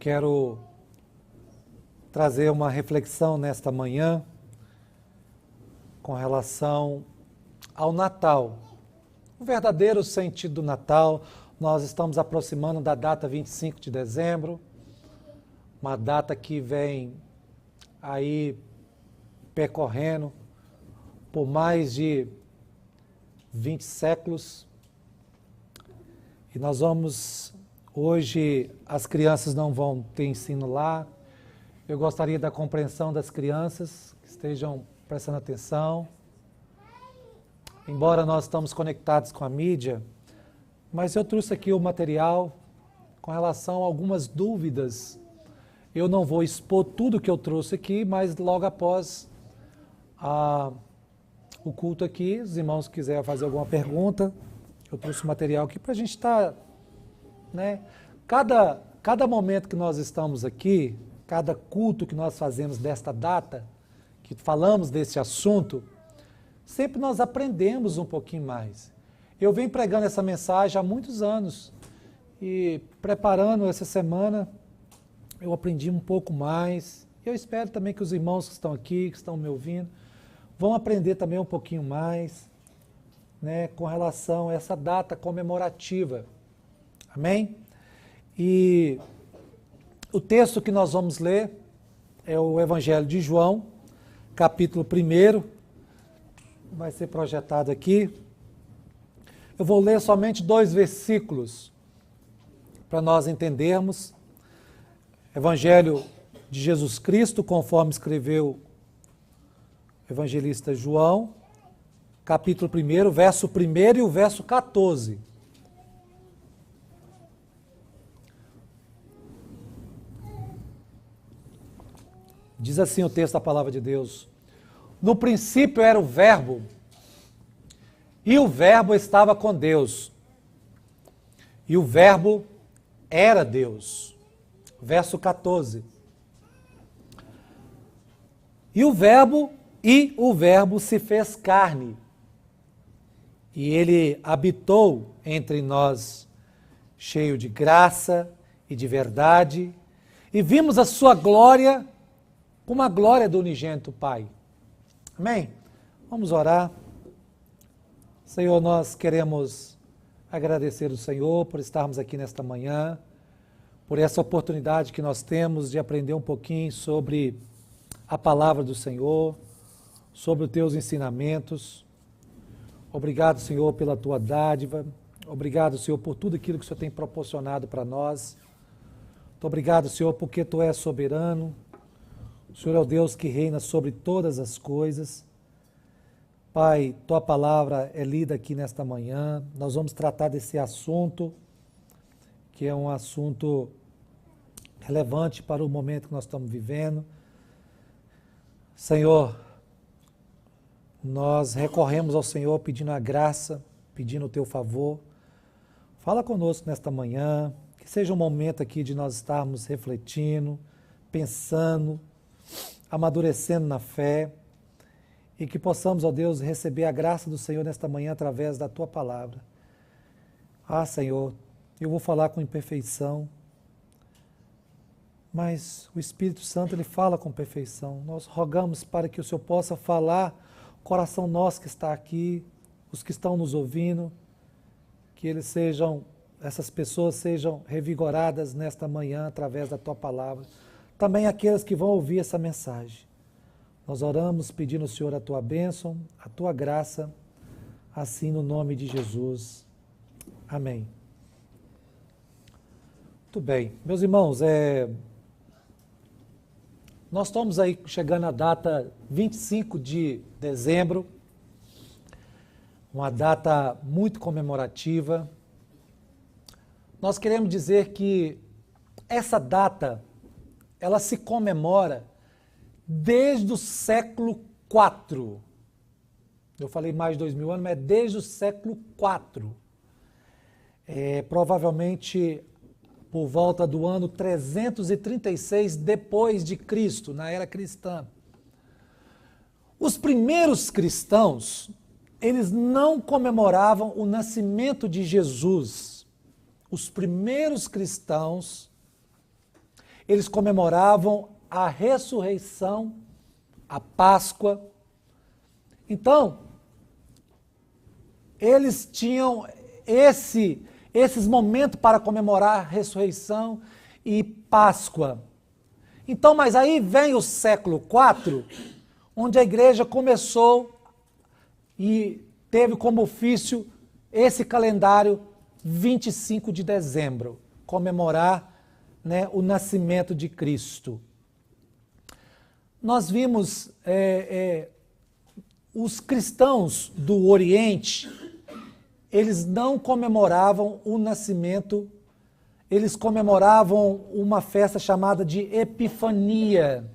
quero trazer uma reflexão nesta manhã com relação ao Natal. O verdadeiro sentido do Natal. Nós estamos aproximando da data 25 de dezembro, uma data que vem aí percorrendo por mais de 20 séculos. E nós vamos, hoje as crianças não vão ter ensino lá. Eu gostaria da compreensão das crianças que estejam prestando atenção. Embora nós estamos conectados com a mídia, mas eu trouxe aqui o material com relação a algumas dúvidas. Eu não vou expor tudo que eu trouxe aqui, mas logo após o culto aqui, os irmãos quiserem fazer alguma pergunta, eu trouxe o material aqui para a gente estar, né? Cada momento que nós estamos aqui, cada culto que nós fazemos desta data, que falamos desse assunto, sempre nós aprendemos um pouquinho mais. Eu venho pregando essa mensagem há muitos anos e preparando essa semana eu aprendi um pouco mais. Eu espero também que os irmãos que estão aqui, que estão me ouvindo, vão aprender também um pouquinho mais, né, com relação a essa data comemorativa. Amém? E o texto que nós vamos ler é o Evangelho de João, capítulo 1, vai ser projetado aqui. Eu vou ler somente 2 versículos para nós entendermos. Evangelho de Jesus Cristo, conforme escreveu o evangelista João, capítulo 1, verso 1 e o verso 14. Diz assim o texto da palavra de Deus: No princípio era o Verbo, e o Verbo estava com Deus, e o Verbo era Deus. Verso 14. E o Verbo se fez carne, e ele habitou entre nós, cheio de graça e de verdade, e vimos a sua glória como a glória do unigênito Pai. Amém? Vamos orar. Senhor, nós queremos agradecer o Senhor por estarmos aqui nesta manhã, por essa oportunidade que nós temos de aprender um pouquinho sobre a palavra do Senhor, sobre os teus ensinamentos. Obrigado, Senhor, pela tua dádiva. Obrigado, Senhor, por tudo aquilo que o Senhor tem proporcionado para nós. Muito obrigado, Senhor, porque tu és soberano. O Senhor é o Deus que reina sobre todas as coisas. Pai, tua palavra é lida aqui nesta manhã. Nós vamos tratar desse assunto, que é um assunto relevante para o momento que nós estamos vivendo. Senhor, nós recorremos ao Senhor pedindo a graça, pedindo o teu favor. Fala conosco nesta manhã, que seja um momento aqui de nós estarmos refletindo, pensando, amadurecendo na fé, e que possamos, ó Deus, receber a graça do Senhor nesta manhã através da tua palavra. Ah, Senhor, eu vou falar com imperfeição, mas o Espírito Santo, ele fala com perfeição. Nós rogamos para que o Senhor possa falar o coração nosso que está aqui, os que estão nos ouvindo, que essas pessoas sejam revigoradas nesta manhã através da tua palavra. Também aqueles que vão ouvir essa mensagem. Nós oramos pedindo ao Senhor a tua bênção, a tua graça, assim no nome de Jesus. Amém. Muito bem. Meus irmãos, nós estamos aí chegando à data 25 de dezembro, uma data muito comemorativa. Nós queremos dizer que essa data, ela se comemora desde o século IV. Eu falei mais de 2000 anos, mas é desde o século IV. Provavelmente por volta do ano 336 depois de Cristo, na era cristã. Os primeiros cristãos, eles não comemoravam o nascimento de Jesus. Os primeiros cristãos, eles comemoravam a ressurreição, a Páscoa. Então, eles tinham esses momentos para comemorar a ressurreição e Páscoa. Então, mas aí vem o século IV, onde a igreja começou e teve como ofício esse calendário 25 de dezembro, comemorar, né, o nascimento de Cristo. Nós vimos os cristãos do Oriente, eles não comemoravam o nascimento, eles comemoravam uma festa chamada de Epifania.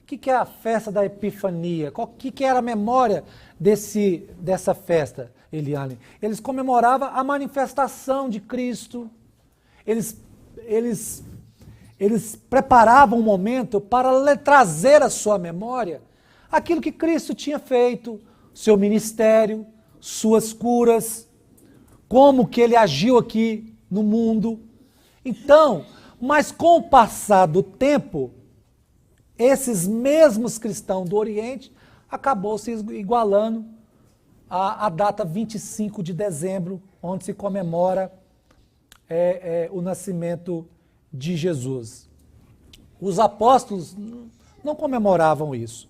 O que é a festa da Epifania? O que era a memória dessa festa, Eliane? Eles comemoravam a manifestação de Cristo, eles preparavam um momento para trazer à sua memória aquilo que Cristo tinha feito, seu ministério, suas curas, como que ele agiu aqui no mundo. Então, mas com o passar do tempo, esses mesmos cristãos do Oriente acabou se igualando à data 25 de dezembro, onde se comemora o nascimento de Jesus. Os apóstolos não comemoravam isso,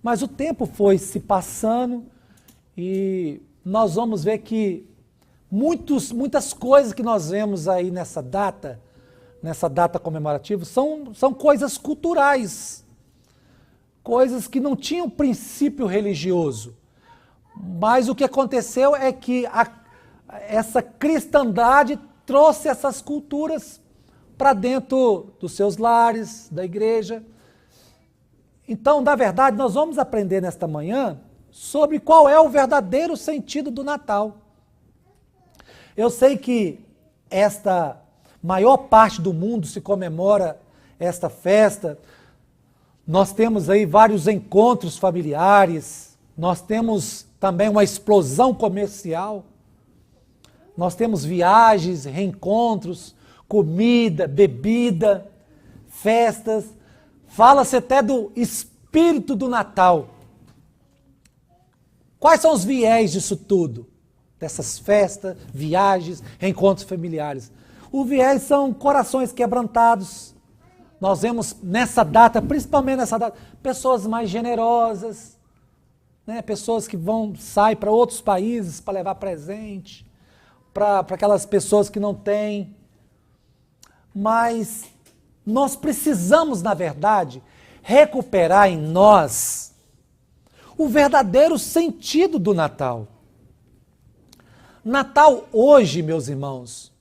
mas o tempo foi se passando e nós vamos ver que muitas coisas que nós vemos aí nessa data comemorativa, são coisas culturais, coisas que não tinham princípio religioso. Mas o que aconteceu é que essa cristandade trouxe essas culturas para dentro dos seus lares, da igreja. Então, na verdade, nós vamos aprender nesta manhã sobre qual é o verdadeiro sentido do Natal. Eu sei que esta maior parte do mundo se comemora esta festa. Nós temos aí vários encontros familiares, nós temos também uma explosão comercial, nós temos viagens, reencontros, comida, bebida, festas. Fala-se até do espírito do Natal. Quais são os viés disso tudo? Dessas festas, viagens, reencontros familiares. Os viés são corações quebrantados. Nós vemos nessa data, principalmente nessa data, pessoas mais generosas, né? Pessoas que saem para outros países para levar presente, para aquelas pessoas que não têm. Mas nós precisamos, na verdade, recuperar em nós o verdadeiro sentido do Natal. Natal hoje, meus irmãos,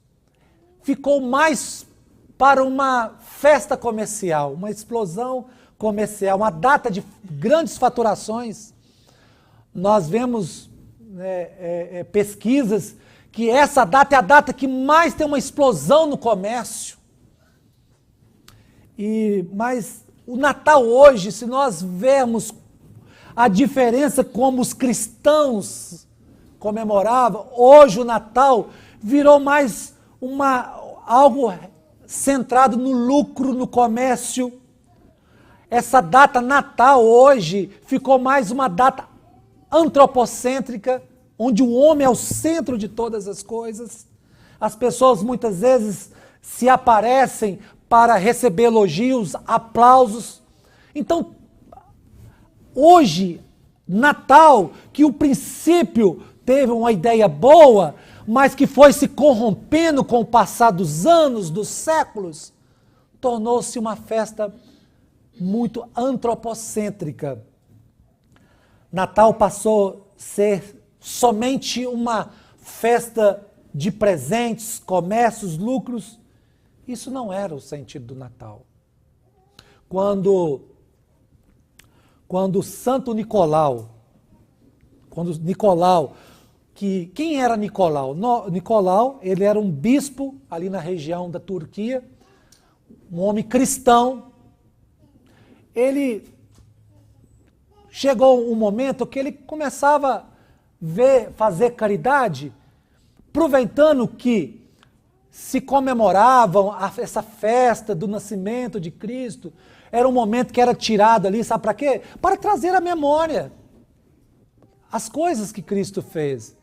ficou mais para uma festa comercial, uma explosão comercial, uma data de grandes faturações. Nós vemos pesquisas que essa data é a data que mais tem uma explosão no comércio. Mas o Natal hoje, se nós vermos a diferença como os cristãos comemoravam, hoje o Natal virou mais algo centrado no lucro, no comércio. Essa data Natal hoje ficou mais uma data antropocêntrica, onde o homem é o centro de todas as coisas. As pessoas muitas vezes se aparecem para receber elogios, aplausos. Então, hoje, Natal, que o princípio teve uma ideia boa, mas que foi se corrompendo com o passar dos anos, dos séculos, tornou-se uma festa muito antropocêntrica. Natal passou a ser somente uma festa de presentes, comércios, lucros. Isso não era o sentido do Natal. Quando Santo Nicolau, quem era Nicolau? Nicolau, ele era um bispo ali na região da Turquia, um homem cristão. Ele chegou um momento que ele começava a fazer caridade, aproveitando que se comemoravam essa festa do nascimento de Cristo, era um momento que era tirado ali, sabe para quê? Para trazer à memória as coisas que Cristo fez.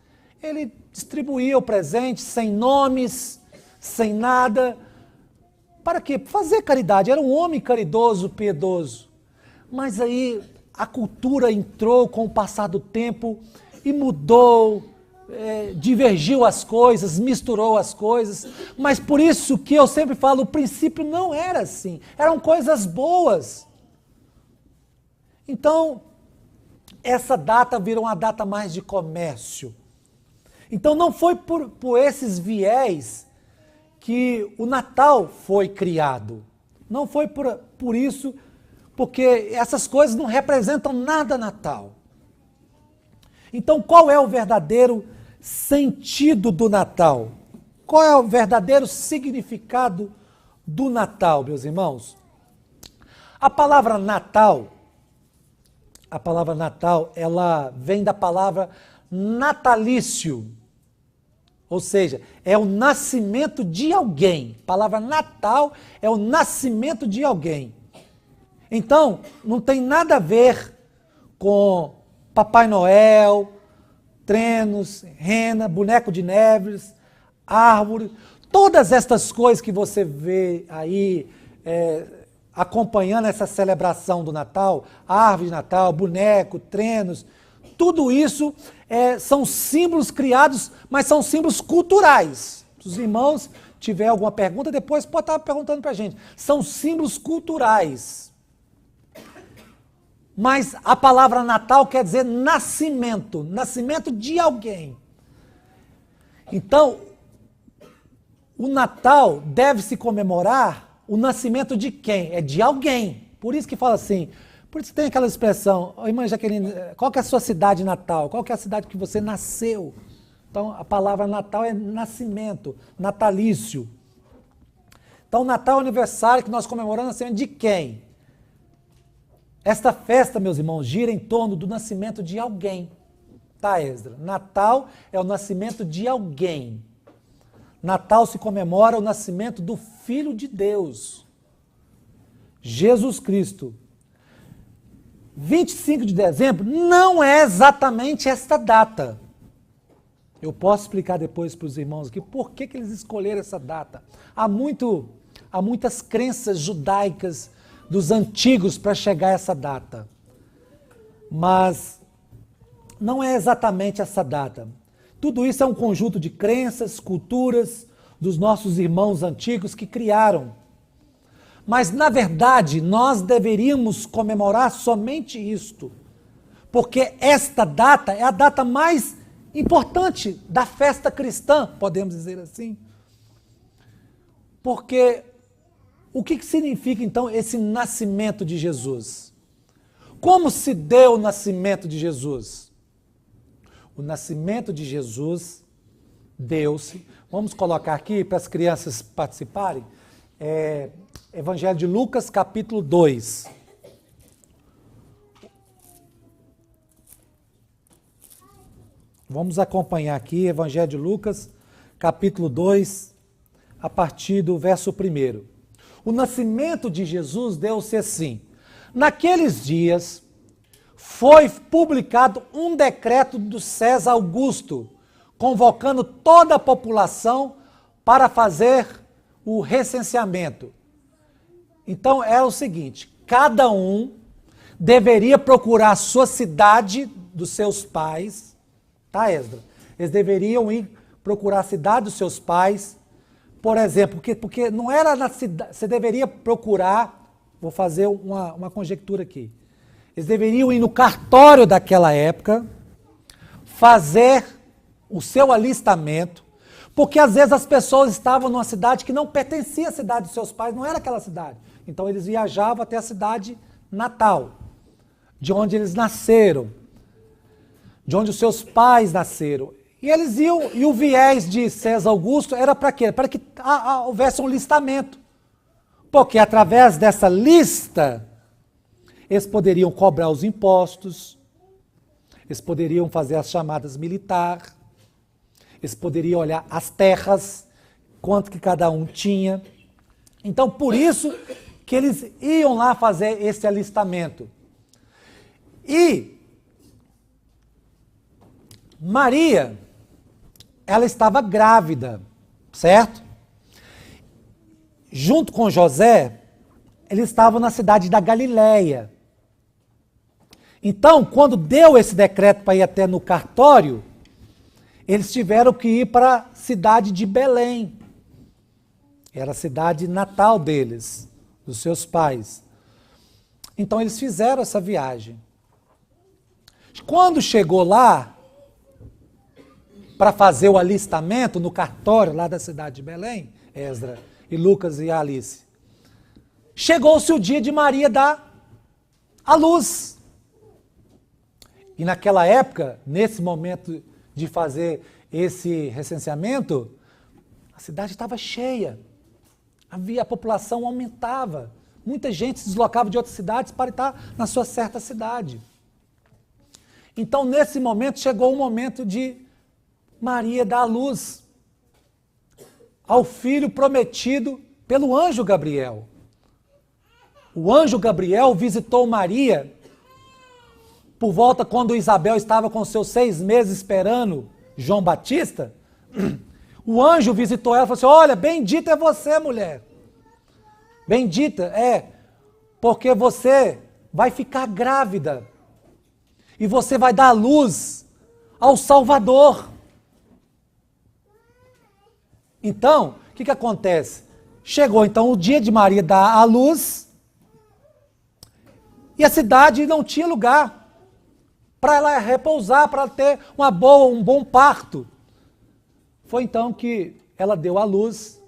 Ele distribuía o presente sem nomes, sem nada. Para quê? Fazer caridade. Era um homem caridoso, piedoso. Mas aí a cultura entrou com o passar do tempo e mudou, divergiu as coisas, misturou as coisas. Mas por isso que eu sempre falo, o princípio não era assim. Eram coisas boas. Então, essa data virou uma data mais de comércio. Então não foi por esses viés que o Natal foi criado. Não foi por isso, porque essas coisas não representam nada Natal. Então qual é o verdadeiro sentido do Natal? Qual é o verdadeiro significado do Natal, meus irmãos? A palavra Natal, ela vem da palavra natalício. Ou seja, é o nascimento de alguém. A palavra Natal é o nascimento de alguém. Então, não tem nada a ver com Papai Noel, trenos, rena, boneco de neves, árvore. Todas estas coisas que você vê aí acompanhando essa celebração do Natal, árvore de Natal, boneco, trenos, tudo isso são símbolos criados, mas são símbolos culturais. Se os irmãos tiverem alguma pergunta, depois pode estar perguntando para a gente. São símbolos culturais. Mas a palavra Natal quer dizer nascimento, nascimento de alguém. Então, o Natal deve se comemorar o nascimento de quem? É de alguém. Por isso que fala assim, por isso tem aquela expressão, irmã Jaqueline, qual que é a sua cidade natal? Qual que é a cidade que você nasceu? Então, a palavra Natal é nascimento, natalício. Então, o Natal é o aniversário que nós comemoramos o nascimento de quem? Esta festa, meus irmãos, gira em torno do nascimento de alguém. Tá, Esdra? Natal é o nascimento de alguém. Natal se comemora o nascimento do Filho de Deus, Jesus Cristo. 25 de dezembro não é exatamente esta data. Eu posso explicar depois para os irmãos aqui por que eles escolheram essa data. Há muitas crenças judaicas dos antigos para chegar a essa data. Mas não é exatamente essa data. Tudo isso é um conjunto de crenças, culturas dos nossos irmãos antigos que criaram. Mas, na verdade, nós deveríamos comemorar somente isto, porque esta data é a data mais importante da festa cristã, podemos dizer assim. Porque o que significa, então, esse nascimento de Jesus? Como se deu o nascimento de Jesus? O nascimento de Jesus deu-se, vamos colocar aqui para as crianças participarem, Evangelho de Lucas, capítulo 2. Vamos acompanhar aqui, Evangelho de Lucas, capítulo 2, a partir do verso 1. O nascimento de Jesus deu-se assim. Naqueles dias, foi publicado um decreto do César Augusto, convocando toda a população para fazer o recenseamento. Então, era o seguinte, cada um deveria procurar a sua cidade dos seus pais, tá, Esdra? Eles deveriam ir procurar a cidade dos seus pais, por exemplo, porque não era na cidade, você deveria procurar, vou fazer uma conjectura aqui, eles deveriam ir no cartório daquela época, fazer o seu alistamento, porque às vezes as pessoas estavam numa cidade que não pertencia à cidade dos seus pais, não era aquela cidade. Então eles viajavam até a cidade natal, de onde eles nasceram, de onde os seus pais nasceram. E eles iam, e o viés de César Augusto era para quê? Para que houvesse um listamento. Porque através dessa lista, eles poderiam cobrar os impostos, eles poderiam fazer as chamadas militares, eles poderiam olhar as terras quanto que cada um tinha. Então, por isso que eles iam lá fazer esse alistamento. E Maria, ela estava grávida, certo? Junto com José, eles estavam na cidade da Galileia. Então, quando deu esse decreto para ir até no cartório, eles tiveram que ir para a cidade de Belém. Era a cidade natal deles, dos seus pais. Então, eles fizeram essa viagem. Quando chegou lá, para fazer o alistamento no cartório lá da cidade de Belém, Esdra e Lucas e Alice, chegou-se o dia de Maria dar à luz. E naquela época, nesse momento de fazer esse recenseamento, a cidade estava cheia. A população aumentava. Muita gente se deslocava de outras cidades para estar na sua certa cidade. Então, nesse momento, chegou o momento de Maria dar à luz ao filho prometido pelo anjo Gabriel. O anjo Gabriel visitou Maria por volta quando Isabel estava com seus 6 meses esperando João Batista. O anjo visitou ela e falou assim: olha, bendita é você, mulher. Bendita é, porque você vai ficar grávida e você vai dar à luz ao Salvador. Então, o que acontece? Chegou então o dia de Maria dar à luz e a cidade não tinha lugar para ela repousar, para ter um bom parto. Foi então que ela deu à luz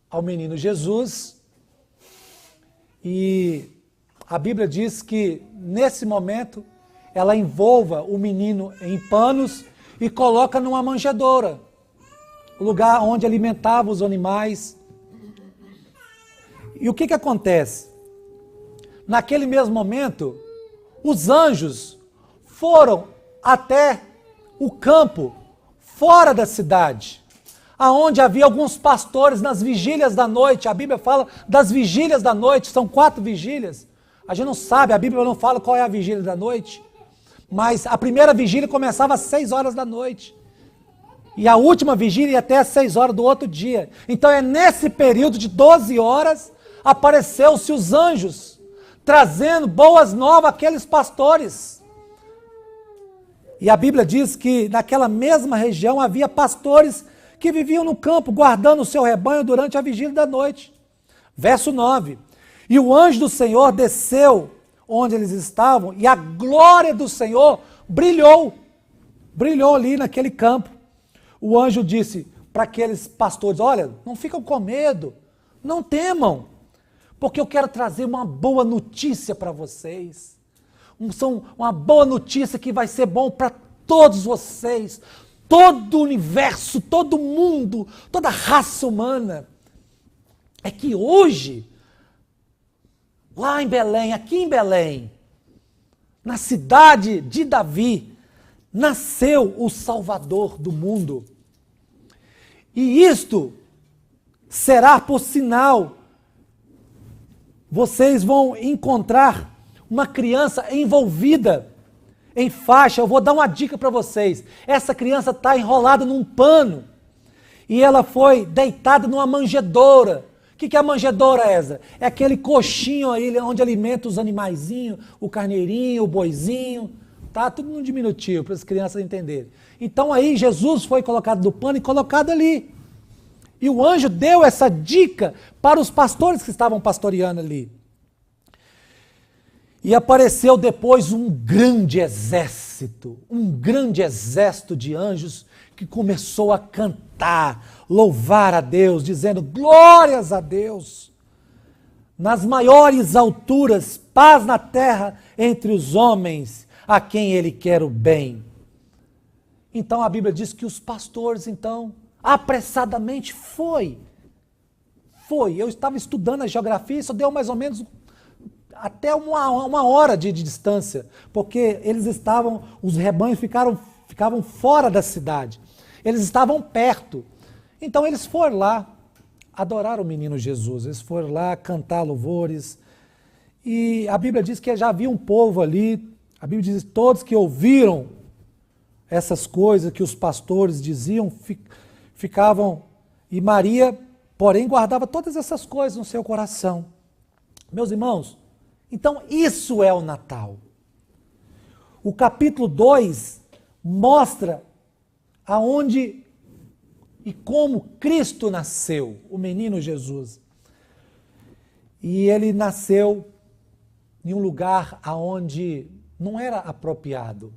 ao menino Jesus. E a Bíblia diz que nesse momento ela envolva o menino em panos e coloca numa manjedoura, o lugar onde alimentava os animais. E o que acontece? Naquele mesmo momento, os anjos foram até o campo, fora da cidade, aonde havia alguns pastores nas vigílias da noite. A Bíblia fala das vigílias da noite, são 4 vigílias. A gente não sabe, a Bíblia não fala qual é a vigília da noite, mas a primeira vigília começava às 6 horas da noite. E a última vigília ia até às 6 horas do outro dia. Então é nesse período de 12 horas, apareceu-se os anjos, trazendo boas novas àqueles pastores. E a Bíblia diz que naquela mesma região havia pastores que viviam no campo, guardando o seu rebanho durante a vigília da noite. Verso 9. E o anjo do Senhor desceu onde eles estavam, e a glória do Senhor brilhou ali naquele campo. O anjo disse para aqueles pastores: olha, não ficam com medo, não temam, porque eu quero trazer uma boa notícia para vocês. Uma boa notícia que vai ser bom para todos vocês, todo o universo, todo mundo, toda a raça humana. É que hoje, lá em Belém, aqui em Belém, na cidade de Davi, nasceu o Salvador do mundo. E isto será por sinal. Vocês vão encontrar uma criança envolvida em faixa. Eu vou dar uma dica para vocês. Essa criança está enrolada num pano e ela foi deitada numa manjedoura. O que é a manjedoura, Ezra? É aquele coxinho aí onde alimenta os animaizinhos, o carneirinho, o boizinho, tá? Tudo no diminutivo para as crianças entenderem. Então aí Jesus foi colocado no pano e colocado ali. E o anjo deu essa dica para os pastores que estavam pastoreando ali. E apareceu depois um grande exército de anjos que começou a cantar, louvar a Deus, dizendo: glórias a Deus, nas maiores alturas, paz na terra entre os homens, a quem Ele quer o bem. Então a Bíblia diz que os pastores, então, apressadamente eu estava estudando a geografia, isso deu mais ou menos até uma hora de distância, porque os rebanhos ficavam fora da cidade, eles estavam perto. Então eles foram lá adorar o menino Jesus, eles foram lá cantar louvores, e a Bíblia diz que já havia um povo ali, a Bíblia diz que todos que ouviram essas coisas que os pastores diziam, ficavam, e Maria, porém, guardava todas essas coisas no seu coração. Meus irmãos, então isso é o Natal. O capítulo 2 mostra aonde e como Cristo nasceu, o menino Jesus. E ele nasceu em um lugar aonde não era apropriado.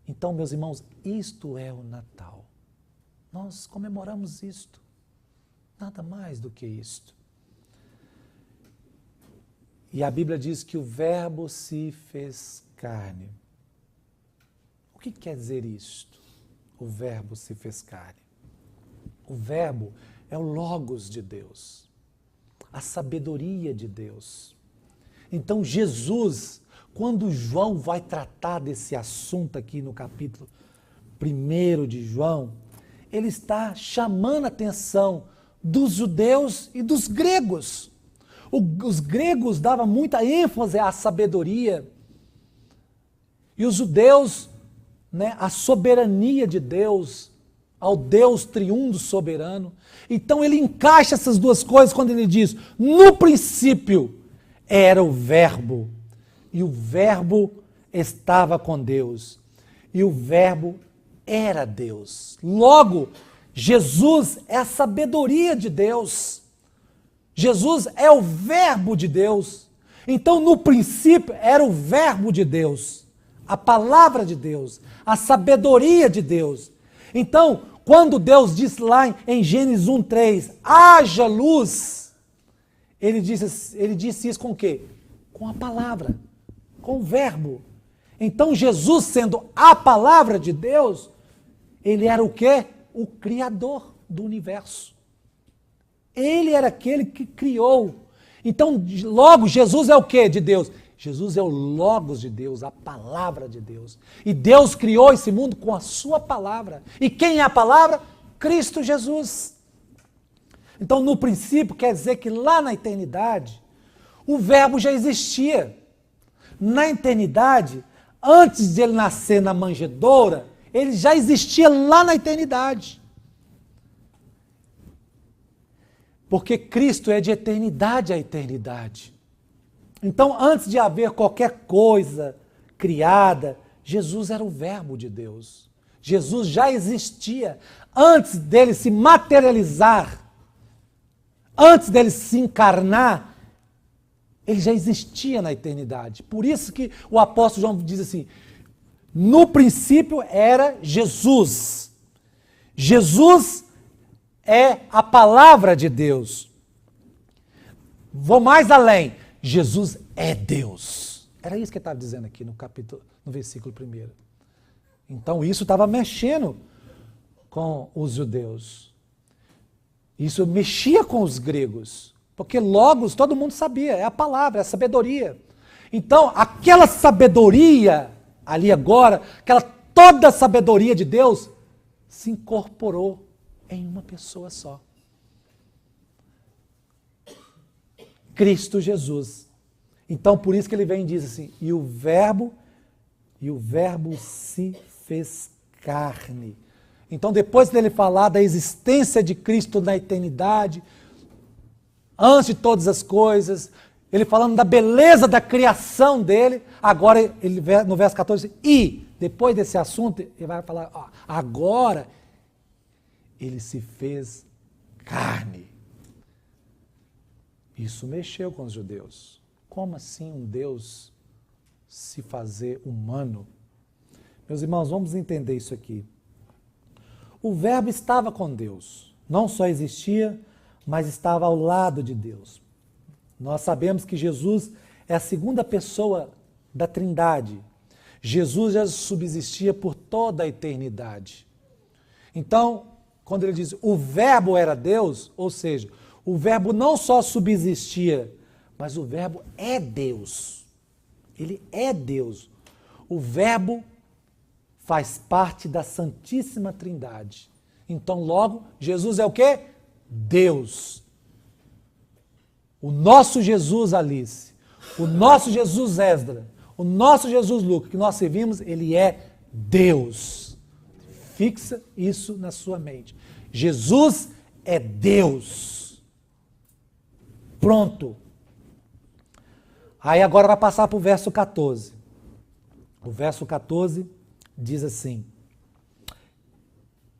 Então, meus irmãos, isto é o Natal. Nós comemoramos isto. Nada mais do que isto. E a Bíblia diz que o Verbo se fez carne. O que quer dizer isto? O Verbo se fez carne. O Verbo é o Logos de Deus, a sabedoria de Deus. Então Jesus, quando João vai tratar desse assunto aqui no capítulo 1 de João, ele está chamando a atenção dos judeus e dos gregos. Os gregos davam muita ênfase à sabedoria e os judeus, à soberania de Deus, ao Deus triuno soberano. Então ele encaixa essas duas coisas quando ele diz, no princípio era o Verbo, e o Verbo estava com Deus, e o Verbo era Deus. Logo, Jesus é a sabedoria de Deus. Jesus é o Verbo de Deus. Então, no princípio, era o Verbo de Deus, a palavra de Deus, a sabedoria de Deus. Então, quando Deus disse lá em Gênesis 1:3, haja luz, ele disse isso com o quê? Com a palavra, com o Verbo. Então, Jesus, sendo a palavra de Deus, ele era o quê? O Criador do universo. Ele era aquele que criou. Então, logo, Jesus é o quê de Deus? Jesus é o Logos de Deus, a palavra de Deus. E Deus criou esse mundo com a sua palavra. E quem é a palavra? Cristo Jesus. Então, no princípio, quer dizer que lá na eternidade, o Verbo já existia. Na eternidade, antes de ele nascer na manjedoura, ele já existia lá na eternidade. Porque Cristo é de eternidade a eternidade. Então, antes de haver qualquer coisa criada, Jesus era o Verbo de Deus. Jesus já existia. Antes dele se materializar, antes dele se encarnar, ele já existia na eternidade. Por isso que o apóstolo João diz assim, no princípio era Jesus. Jesus é a palavra de Deus. Vou mais além. Jesus é Deus. Era isso que ele estava dizendo aqui no versículo 1. Então isso estava mexendo com os judeus. Isso mexia com os gregos. Porque Logos, todo mundo sabia, é a palavra, é a sabedoria. Então, aquela sabedoria ali agora, toda a sabedoria de Deus, se incorporou em uma pessoa só. Cristo Jesus. Então, por isso que ele vem e diz assim, e o Verbo se fez carne. Então, depois dele falar da existência de Cristo na eternidade, antes de todas as coisas, ele falando da beleza da criação dele, agora ele no verso 14, e depois desse assunto, ele vai falar, agora ele se fez carne. Isso mexeu com os judeus. Como assim um Deus se fazer humano? Meus irmãos, vamos entender isso aqui. O Verbo estava com Deus. Não só existia, mas estava ao lado de Deus. Nós sabemos que Jesus é a segunda pessoa da Trindade. Jesus já subsistia por toda a eternidade. Então, quando ele diz o Verbo era Deus, ou seja, o Verbo não só subsistia, mas o Verbo é Deus. Ele é Deus. O Verbo faz parte da Santíssima Trindade. Então, logo, Jesus é o quê? Deus. O nosso Jesus, Alice, o nosso Jesus, Esdra, o nosso Jesus, Lucas, que nós servimos, ele é Deus. Fixa isso na sua mente. Jesus é Deus. Pronto. Aí agora vai passar para o verso 14. O verso 14 diz assim,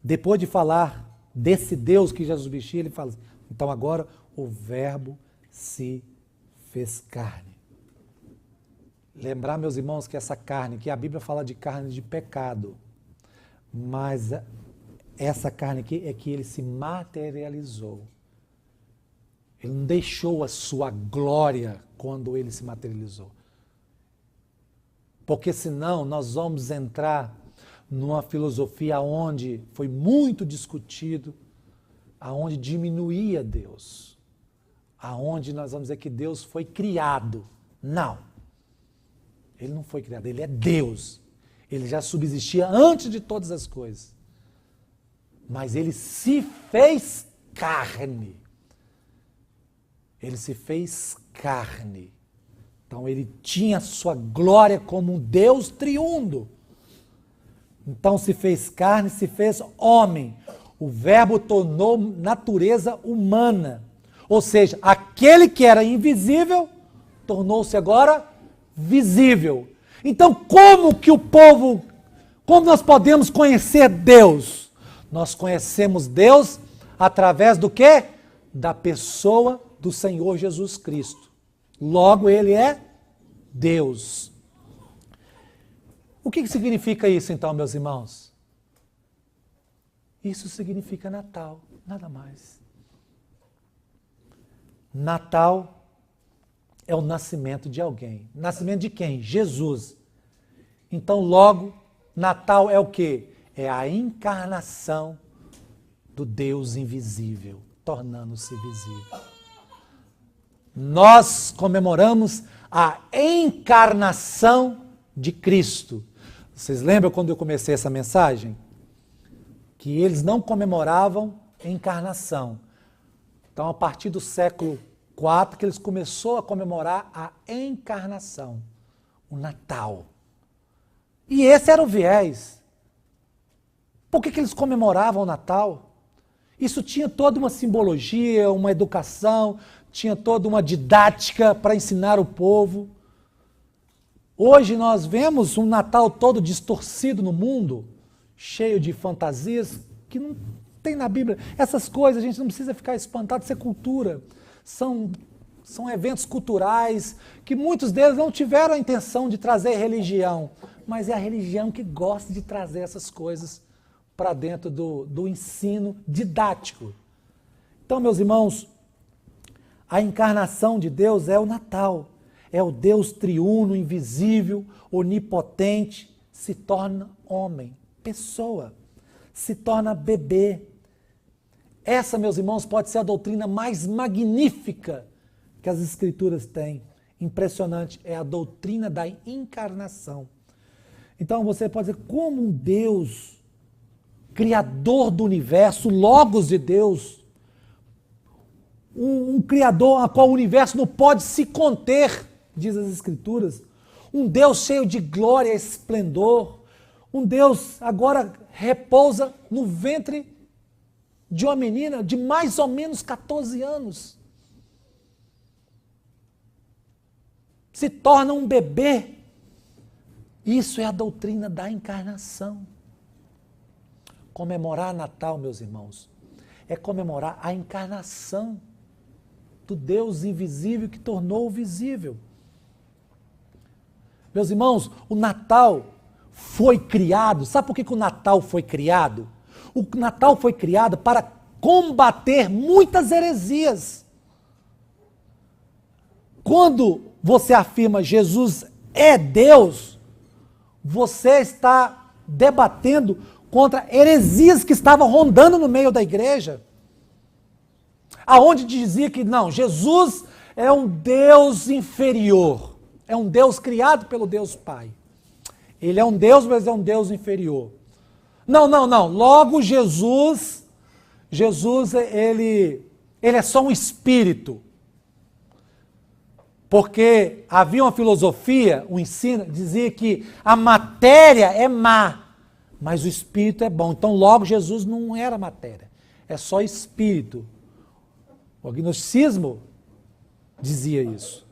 depois de falar desse Deus que Jesus vestia, ele fala, então agora o verbo se fez carne. Lembrar, meus irmãos, que essa carne, que a Bíblia fala de carne de pecado, mas essa carne aqui é que ele se materializou. Ele não deixou a sua glória quando ele se materializou. Porque senão nós vamos entrar numa filosofia onde foi muito discutido, aonde diminuía Deus, aonde nós vamos dizer que Deus foi criado. Não. Ele não foi criado, ele é Deus. Ele já subsistia antes de todas as coisas. Mas ele se fez carne. Ele se fez carne. Então ele tinha sua glória como um Deus triuno. Então se fez carne, se fez homem. O verbo tornou natureza humana. Ou seja, aquele que era invisível tornou-se agora visível. Então como que o povo, como nós podemos conhecer Deus? Nós conhecemos Deus através do quê? Da pessoa do Senhor Jesus Cristo. Logo, ele é Deus. O que significa isso, então, meus irmãos? Isso significa Natal, nada mais. Natal é o nascimento de alguém. Nascimento de quem? Jesus. Então, logo, Natal é o quê? É a encarnação do Deus invisível, tornando-se visível. Nós comemoramos a encarnação de Cristo. Vocês lembram quando eu comecei essa mensagem? Que eles não comemoravam a encarnação. Então, a partir do século IV, que eles começaram a comemorar a encarnação, o Natal. E esse era o viés. Por que eles comemoravam o Natal? Isso tinha toda uma simbologia, uma educação, tinha toda uma didática para ensinar o povo. Hoje nós vemos um Natal todo distorcido no mundo, cheio de fantasias que não tem na Bíblia. Essas coisas a gente não precisa ficar espantado, isso é cultura. São eventos culturais que muitos deles não tiveram a intenção de trazer religião, mas é a religião que gosta de trazer essas coisas para dentro do ensino didático. Então, meus irmãos, a encarnação de Deus é o Natal. É o Deus triuno, invisível, onipotente, se torna homem, pessoa, se torna bebê. Essa, meus irmãos, pode ser a doutrina mais magnífica que as Escrituras têm. Impressionante, é a doutrina da encarnação. Então você pode dizer, como um Deus, criador do universo, logos de Deus, um criador a qual o universo não pode se conter, diz as Escrituras, um Deus cheio de glória e esplendor, um Deus agora repousa no ventre de uma menina de mais ou menos 14 anos. Se torna um bebê. Isso é a doutrina da encarnação. Comemorar Natal, meus irmãos, é comemorar a encarnação do Deus invisível que tornou o visível. Meus irmãos, o Natal foi criado, sabe por que o Natal foi criado? O Natal foi criado para combater muitas heresias. Quando você afirma Jesus é Deus, você está debatendo contra heresias que estavam rondando no meio da igreja. Aonde dizia que não, Jesus é um Deus inferior, é um Deus criado pelo Deus Pai. Ele é um Deus, mas é um Deus inferior. Não. Logo Jesus, ele é só um espírito. Porque havia uma filosofia, um ensino, dizia que a matéria é má, mas o espírito é bom. Então logo Jesus não era matéria, é só espírito. O agnosticismo dizia isso.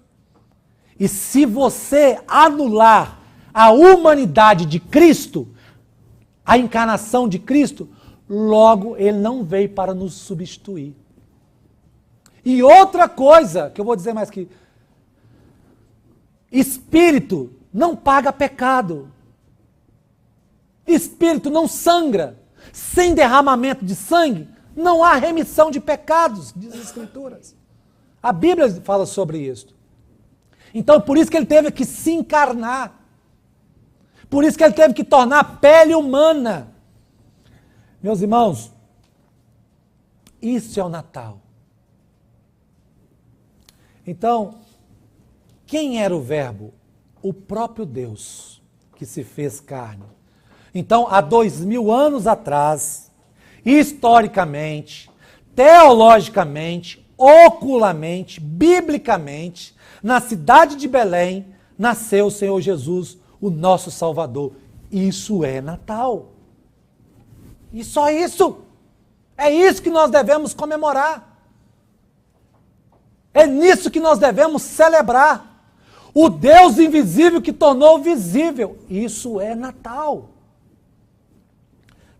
E se você anular a humanidade de Cristo, a encarnação de Cristo, logo ele não veio para nos substituir. E outra coisa, que eu vou dizer mais que espírito não paga pecado. Espírito não sangra. Sem derramamento de sangue, não há remissão de pecados, diz as Escrituras. A Bíblia fala sobre isso. Então, por isso que ele teve que se encarnar. Por isso que ele teve que tornar pele humana. Meus irmãos, isso é o Natal. Então, quem era o Verbo? O próprio Deus, que se fez carne. Então, há 2000 anos atrás, historicamente, teologicamente, oculamente, biblicamente, na cidade de Belém, nasceu o Senhor Jesus, o nosso Salvador. Isso é Natal. E só isso. É isso que nós devemos comemorar. É nisso que nós devemos celebrar. O Deus invisível que tornou visível. Isso é Natal.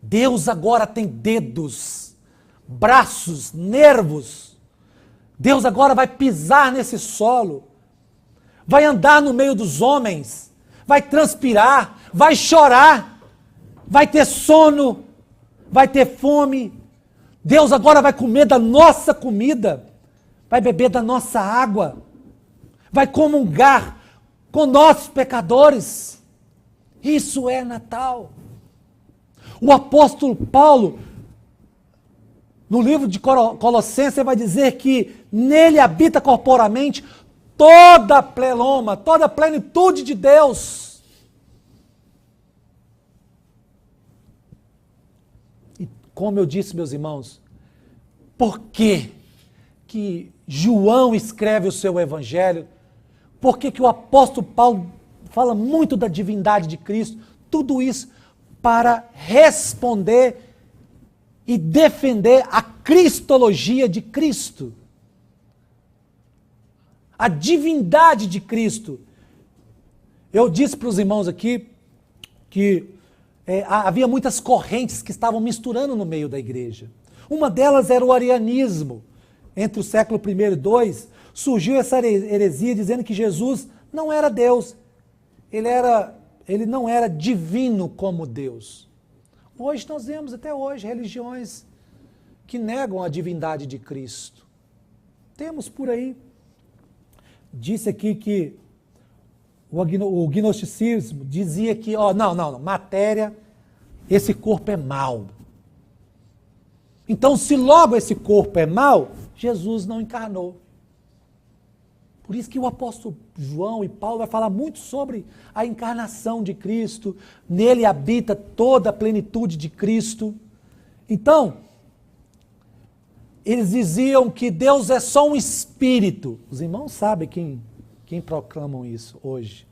Deus agora tem dedos, braços, nervos. Deus agora vai pisar nesse solo. Vai andar no meio dos homens. Vai transpirar. Vai chorar. Vai ter sono. Vai ter fome. Deus agora vai comer da nossa comida. Vai beber da nossa água. Vai comungar com nossos pecadores. Isso é Natal. O apóstolo Paulo, no livro de Colossenses, vai dizer que nele habita corporalmente toda a plenoma, toda a plenitude de Deus. E como eu disse, meus irmãos, por que João escreve o seu evangelho? Por que o apóstolo Paulo fala muito da divindade de Cristo? Tudo isso para responder e defender a cristologia de Cristo. A divindade de Cristo. Eu disse para os irmãos aqui que havia muitas correntes que estavam misturando no meio da igreja. Uma delas era o arianismo. Entre o século I e II, surgiu essa heresia dizendo que Jesus não era Deus. Ele não era divino como Deus. Hoje nós vemos até hoje religiões que negam a divindade de Cristo. Temos por aí. Disse aqui que o gnosticismo dizia que, não, matéria, esse corpo é mau. Então, se logo esse corpo é mau, Jesus não encarnou. Por isso que o apóstolo João e Paulo vai falar muito sobre a encarnação de Cristo. Nele habita toda a plenitude de Cristo. Então, eles diziam que Deus é só um espírito. Os irmãos sabem quem proclamam isso hoje.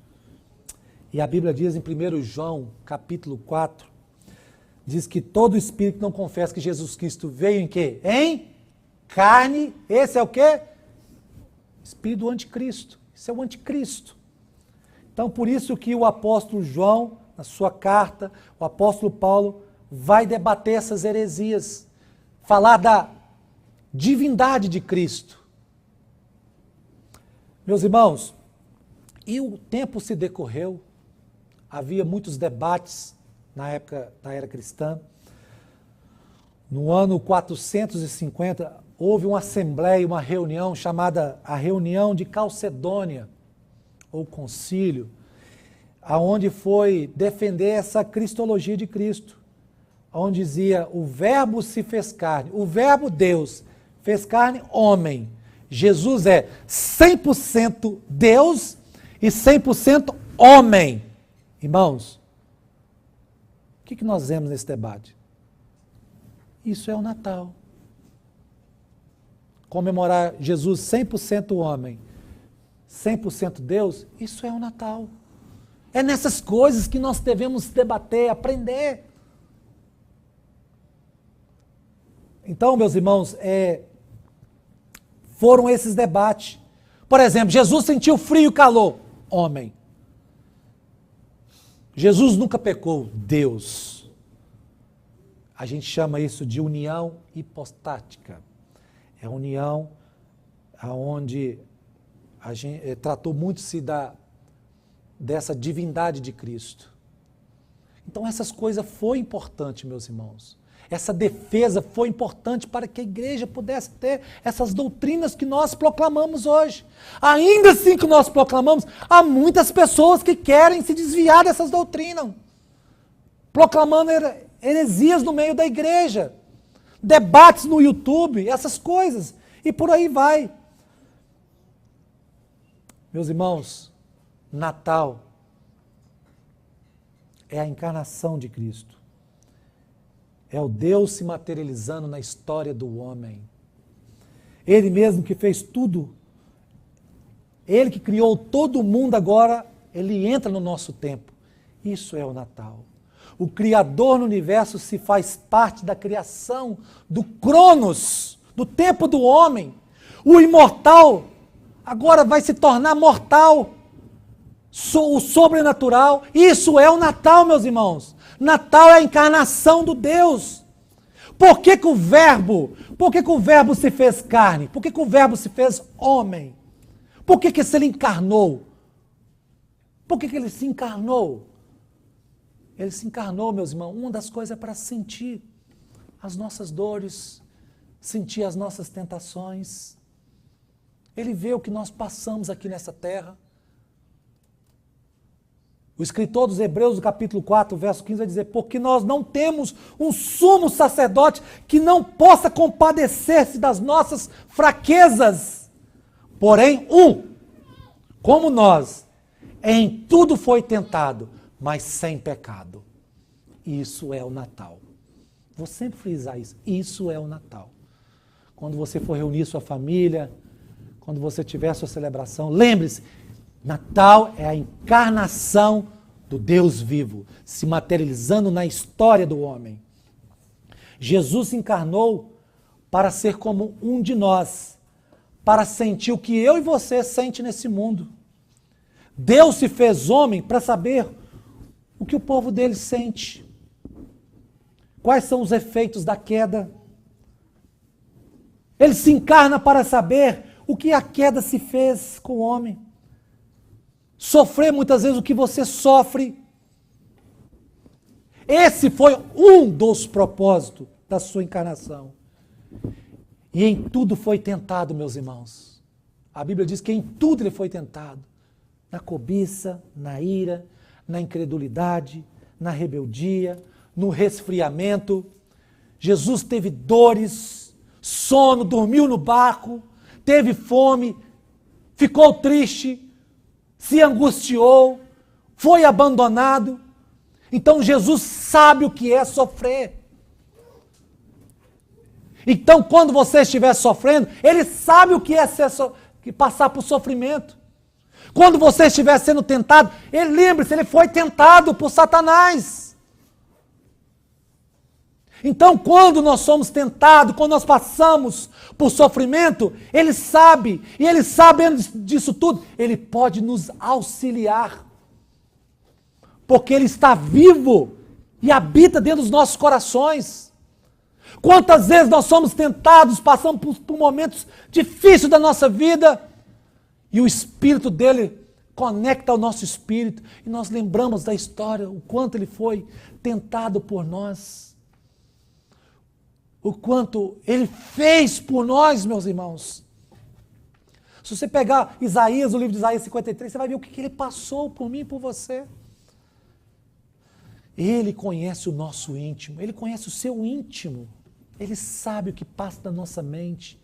E a Bíblia diz em 1 João, capítulo 4, diz que todo espírito não confessa que Jesus Cristo veio em quê? Em carne. Esse é o quê? Espírito do anticristo. Isso é o anticristo. Então, por isso que o apóstolo João, na sua carta, o apóstolo Paulo, vai debater essas heresias. Falar da divindade de Cristo. Meus irmãos, e o tempo se decorreu. Havia muitos debates na época da era cristã. No ano 450, houve uma assembleia, uma reunião chamada a Reunião de Calcedônia, ou Concílio, aonde foi defender essa cristologia de Cristo, onde dizia, o verbo se fez carne, o verbo Deus fez carne, homem. Jesus é 100% Deus e 100% homem. Irmãos, que nós vemos nesse debate? Isso é o Natal. Comemorar Jesus 100% homem, 100% Deus, isso é o Natal. É nessas coisas que nós devemos debater, aprender. Então, meus irmãos, foram esses debates. Por exemplo, Jesus sentiu frio e calor, homem. Jesus nunca pecou, Deus. A gente chama isso de união hipostática. É a união onde a gente tratou muito-se dessa divindade de Cristo. Então essas coisas foram importantes, meus irmãos. Essa defesa foi importante para que a igreja pudesse ter essas doutrinas que nós proclamamos hoje. Ainda assim que nós proclamamos, há muitas pessoas que querem se desviar dessas doutrinas, proclamando heresias no meio da igreja, debates no YouTube, essas coisas, e por aí vai. Meus irmãos, Natal é a encarnação de Cristo. É o Deus se materializando na história do homem. Ele mesmo que fez tudo, ele que criou todo mundo agora, ele entra no nosso tempo. Isso é o Natal. O Criador no universo se faz parte da criação, do Cronos, do tempo do homem. O imortal agora vai se tornar mortal. O sobrenatural. Isso é o Natal, meus irmãos. Natal é a encarnação do Deus. Por que que o verbo se fez carne? Por que que o verbo se fez homem? Por que que ele encarnou? Por que que ele se encarnou? Ele se encarnou, meus irmãos. Uma das coisas é para sentir as nossas dores, sentir as nossas tentações. Ele vê o que nós passamos aqui nessa terra. O escritor dos Hebreus, do capítulo 4, verso 15, vai dizer: porque nós não temos um sumo sacerdote que não possa compadecer-se das nossas fraquezas. Porém, como nós, em tudo foi tentado, mas sem pecado. Isso é o Natal. Vou sempre frisar isso. Isso é o Natal. Quando você for reunir sua família, quando você tiver sua celebração, lembre-se, Natal é a encarnação do Deus vivo, se materializando na história do homem. Jesus se encarnou para ser como um de nós, para sentir o que eu e você sente nesse mundo. Deus se fez homem para saber o que o povo dele sente. Quais são os efeitos da queda? Ele se encarna para saber o que a queda se fez com o homem. Sofrer muitas vezes o que você sofre. Esse foi um dos propósitos da sua encarnação. E em tudo foi tentado, meus irmãos. A Bíblia diz que em tudo ele foi tentado. Na cobiça, na ira, na incredulidade, na rebeldia, no resfriamento. Jesus teve dores, sono, dormiu no barco, teve fome, ficou triste, se angustiou, foi abandonado. Então Jesus sabe o que é sofrer. Então quando você estiver sofrendo, ele sabe o que é passar por sofrimento. Quando você estiver sendo tentado, lembre-se, ele foi tentado por Satanás. Então, quando nós somos tentados, quando nós passamos por sofrimento, ele sabe, e ele sabendo disso tudo, ele pode nos auxiliar. Porque ele está vivo e habita dentro dos nossos corações. Quantas vezes nós somos tentados, passamos por momentos difíceis da nossa vida, e o Espírito dele conecta ao nosso espírito, e nós lembramos da história, o quanto ele foi tentado por nós. O quanto ele fez por nós, meus irmãos. Se você pegar Isaías, o livro de Isaías 53, você vai ver o que ele passou por mim e por você. Ele conhece o nosso íntimo, ele conhece o seu íntimo. Ele sabe o que passa na nossa mente.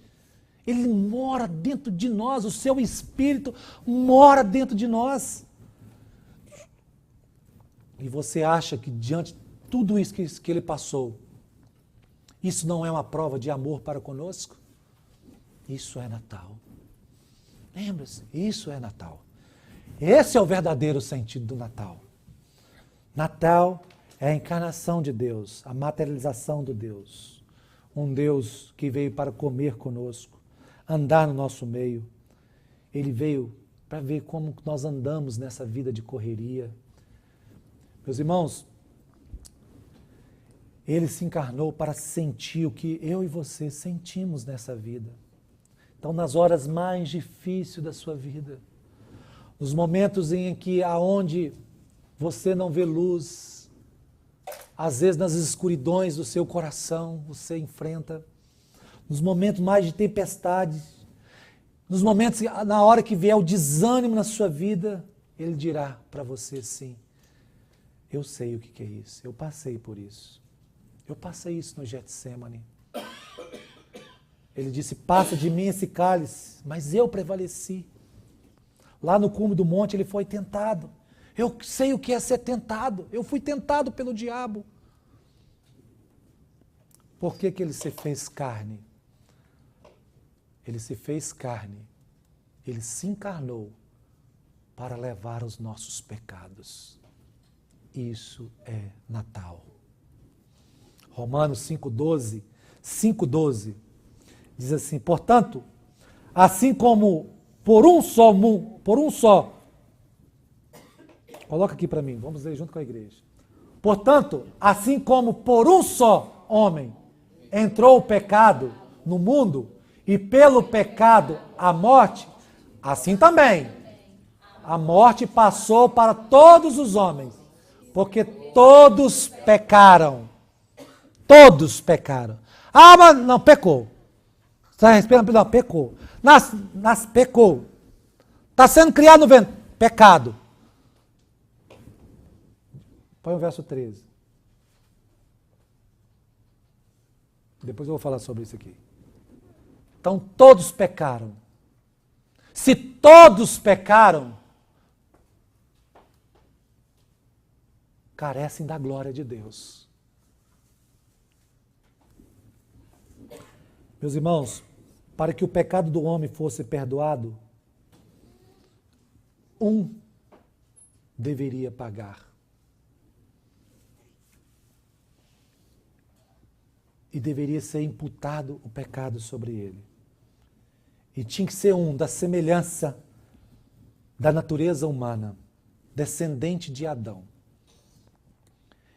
Ele mora dentro de nós, o seu espírito mora dentro de nós. E você acha que diante tudo isso que ele passou, isso não é uma prova de amor para conosco? Isso é Natal. Lembra-se, isso é Natal. Esse é o verdadeiro sentido do Natal. Natal é a encarnação de Deus, a materialização do Deus. Um Deus que veio para comer conosco, andar no nosso meio. Ele veio para ver como nós andamos nessa vida de correria. Meus irmãos, ele se encarnou para sentir o que eu e você sentimos nessa vida. Então, nas horas mais difíceis da sua vida, nos momentos em que aonde você não vê luz, às vezes nas escuridões do seu coração você enfrenta, nos momentos mais de tempestade, nos momentos, na hora que vier o desânimo na sua vida, ele dirá para você assim, eu sei o que é isso, eu passei por isso. Eu passei isso no Getsêmani. Ele disse, passa de mim esse cálice, mas eu prevaleci. Lá no cume do monte ele foi tentado. Eu sei o que é ser tentado. Eu fui tentado pelo diabo. Por que ele se fez carne? Ele se fez carne. Ele se encarnou para levar os nossos pecados. Isso é Natal. Romanos 5,12 diz assim, portanto, assim como por um só, coloca aqui para mim, vamos ler junto com a igreja. Portanto, assim como por um só homem entrou o pecado no mundo, e pelo pecado a morte, assim também a morte passou para todos os homens, porque todos pecaram. Todos pecaram. Ah, mas não, pecou. Está respirando, não, pecou. Pecou. Está sendo criado no ventre. Pecado. Põe o verso 13. Depois eu vou falar sobre isso aqui. Então, todos pecaram. Se todos pecaram, carecem da glória de Deus. Meus irmãos, para que o pecado do homem fosse perdoado, um deveria pagar. E deveria ser imputado o pecado sobre ele. E tinha que ser um da semelhança da natureza humana, descendente de Adão.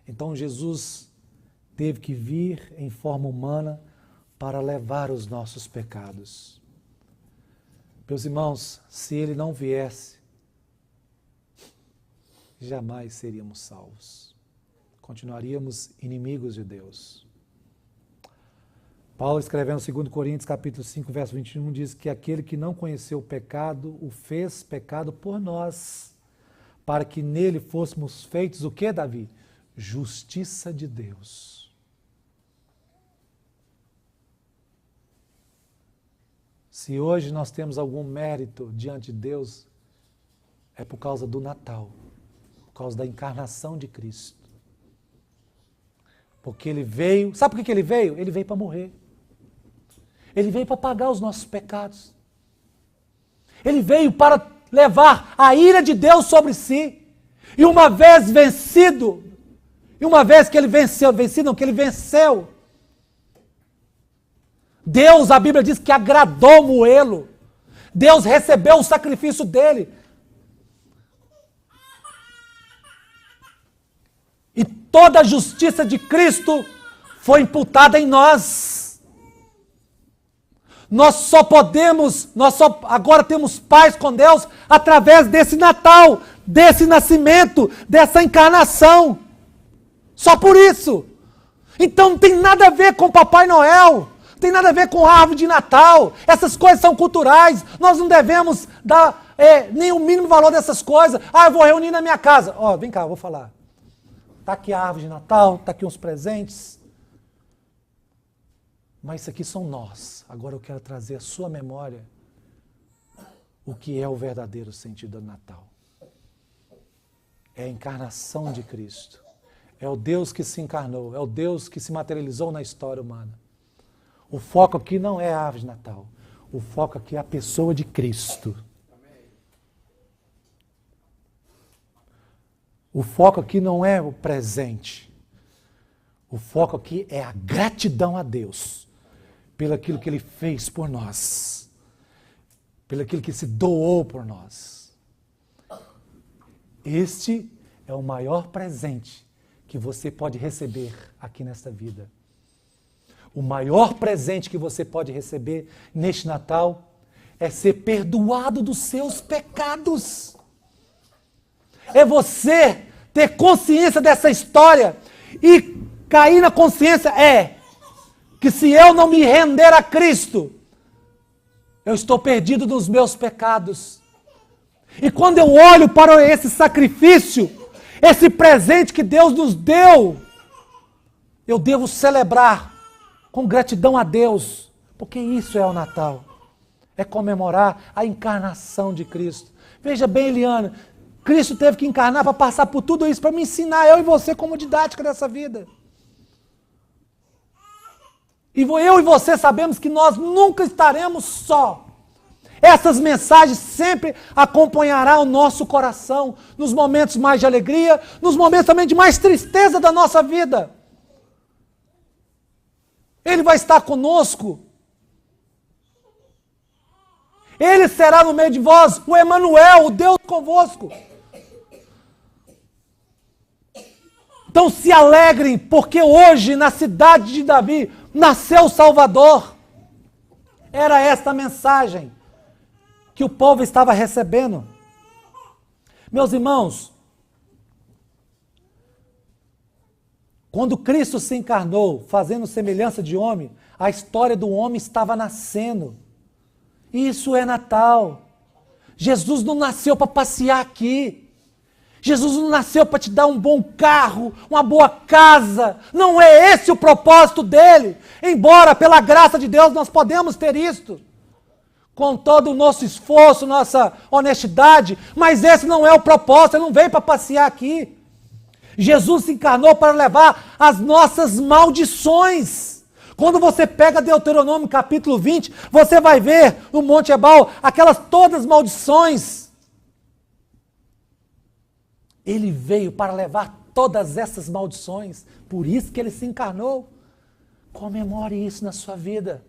Então Jesus teve que vir em forma humana para levar os nossos pecados. Meus irmãos, se ele não viesse, jamais seríamos salvos. Continuaríamos inimigos de Deus. Paulo, escrevendo em 2 Coríntios, capítulo 5, verso 21, diz que aquele que não conheceu o pecado, o fez pecado por nós, para que nele fôssemos feitos o que, Davi? Justiça de Deus. Se hoje nós temos algum mérito diante de Deus, é por causa do Natal, por causa da encarnação de Cristo. Porque ele veio, sabe por que ele veio? Ele veio para morrer. Ele veio para pagar os nossos pecados. Ele veio para levar a ira de Deus sobre si. E uma vez vencido, e uma vez que ele vencido, que ele venceu, Deus, a Bíblia diz que agradou moê-lo. Deus recebeu o sacrifício dele. E toda a justiça de Cristo foi imputada em nós. Nós agora temos paz com Deus através desse Natal, desse nascimento, dessa encarnação. Só por isso. Então não tem nada a ver com Papai Noel. Tem nada a ver com árvore de Natal. Essas coisas são culturais. Nós não devemos dar nem o mínimo valor dessas coisas. Ah, eu vou reunir na minha casa. Ó, vem cá, eu vou falar. Está aqui a árvore de Natal, está aqui uns presentes. Mas isso aqui são nós. Agora eu quero trazer à sua memória o que é o verdadeiro sentido do Natal. É a encarnação de Cristo. É o Deus que se encarnou, é o Deus que se materializou na história humana. O foco aqui não é a árvore de Natal. O foco aqui é a pessoa de Cristo. O foco aqui não é o presente. O foco aqui é a gratidão a Deus pelo aquilo que Ele fez por nós. Pelo aquilo que se doou por nós. Este é o maior presente que você pode receber aqui nesta vida. O maior presente que você pode receber neste Natal é ser perdoado dos seus pecados. É você ter consciência dessa história e cair na consciência que se eu não me render a Cristo, eu estou perdido nos meus pecados. E quando eu olho para esse sacrifício, esse presente que Deus nos deu, eu devo celebrar com gratidão a Deus, porque isso é o Natal. É comemorar a encarnação de Cristo. Veja bem, Eliana, Cristo teve que encarnar para passar por tudo isso, para me ensinar eu e você como didática dessa vida. E eu e você sabemos que nós nunca estaremos só. Essas mensagens sempre acompanharão o nosso coração nos momentos mais de alegria, nos momentos também de mais tristeza da nossa vida. Ele vai estar conosco. Ele será no meio de vós, o Emanuel, o Deus convosco. Então se alegrem, porque hoje na cidade de Davi nasceu o Salvador. Era esta a mensagem que o povo estava recebendo. Meus irmãos, quando Cristo se encarnou, fazendo semelhança de homem, a história do homem estava nascendo. Isso é Natal. Jesus não nasceu para passear aqui. Jesus não nasceu para te dar um bom carro, uma boa casa. Não é esse o propósito dele. Embora, pela graça de Deus, nós podemos ter isto. Com todo o nosso esforço, nossa honestidade. Mas esse não é o propósito. Ele não veio para passear aqui. Jesus se encarnou para levar as nossas maldições. Quando você pega Deuteronômio capítulo 20, você vai ver no Monte Ebal aquelas todas maldições. Ele veio para levar todas essas maldições. Por isso que ele se encarnou. Comemore isso na sua vida.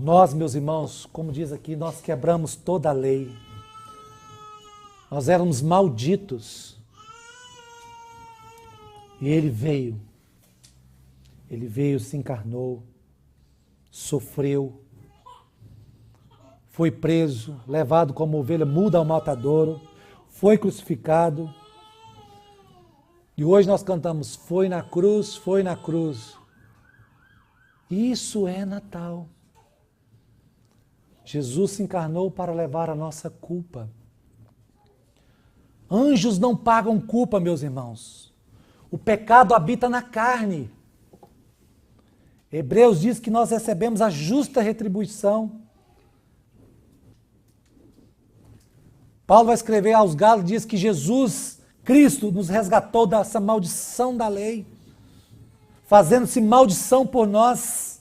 Nós, meus irmãos, como diz aqui, nós quebramos toda a lei. Nós éramos malditos. E ele veio. Ele veio, se encarnou, sofreu, foi preso, levado como ovelha muda ao matadouro, foi crucificado. E hoje nós cantamos, foi na cruz, foi na cruz. Isso é Natal. Jesus se encarnou para levar a nossa culpa. Anjos não pagam culpa, meus irmãos. O pecado habita na carne. Hebreus diz que nós recebemos a justa retribuição. Paulo vai escrever aos Gálatas, diz que Jesus, Cristo, nos resgatou dessa maldição da lei, fazendo-se maldição por nós,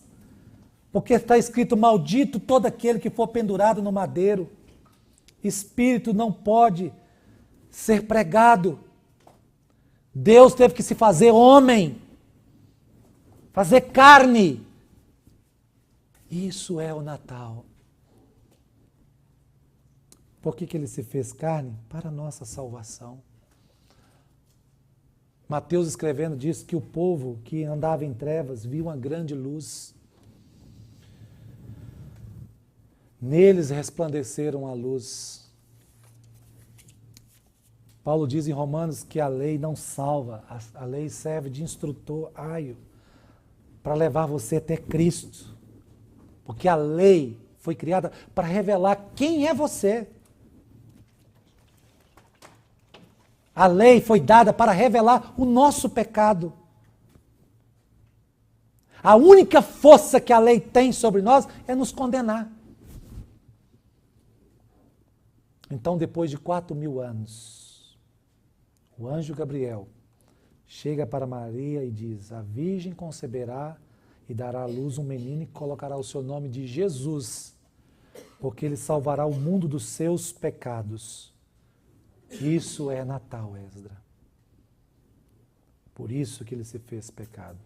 porque está escrito, maldito todo aquele que for pendurado no madeiro. Espírito não pode ser pregado. Deus teve que se fazer homem, fazer carne. Isso é o Natal. Por que ele se fez carne? Para a nossa salvação. Mateus escrevendo diz que o povo que andava em trevas viu uma grande luz. Neles resplandeceram a luz. Paulo diz em Romanos que a lei não salva, a lei serve de instrutor, aio, para levar você até Cristo. Porque a lei foi criada para revelar quem é você. A lei foi dada para revelar o nosso pecado. A única força que a lei tem sobre nós é nos condenar. Então, depois de 4.000 anos, o anjo Gabriel chega para Maria e diz: a virgem conceberá e dará à luz um menino e colocará o seu nome de Jesus, porque ele salvará o mundo dos seus pecados. Isso é Natal, Esdra. Por isso que ele se fez pecado.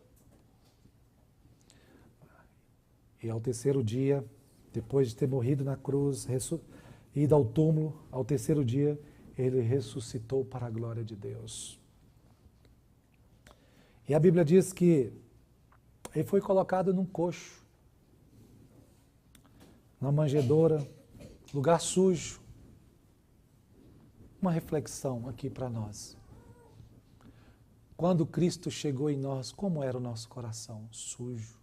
E ao terceiro dia, depois de ter morrido na cruz, ido ao túmulo, ao terceiro dia, ele ressuscitou para a glória de Deus. E a Bíblia diz que ele foi colocado num coxo, na manjedoura, lugar sujo. Uma reflexão aqui para nós. Quando Cristo chegou em nós, como era o nosso coração? Sujo.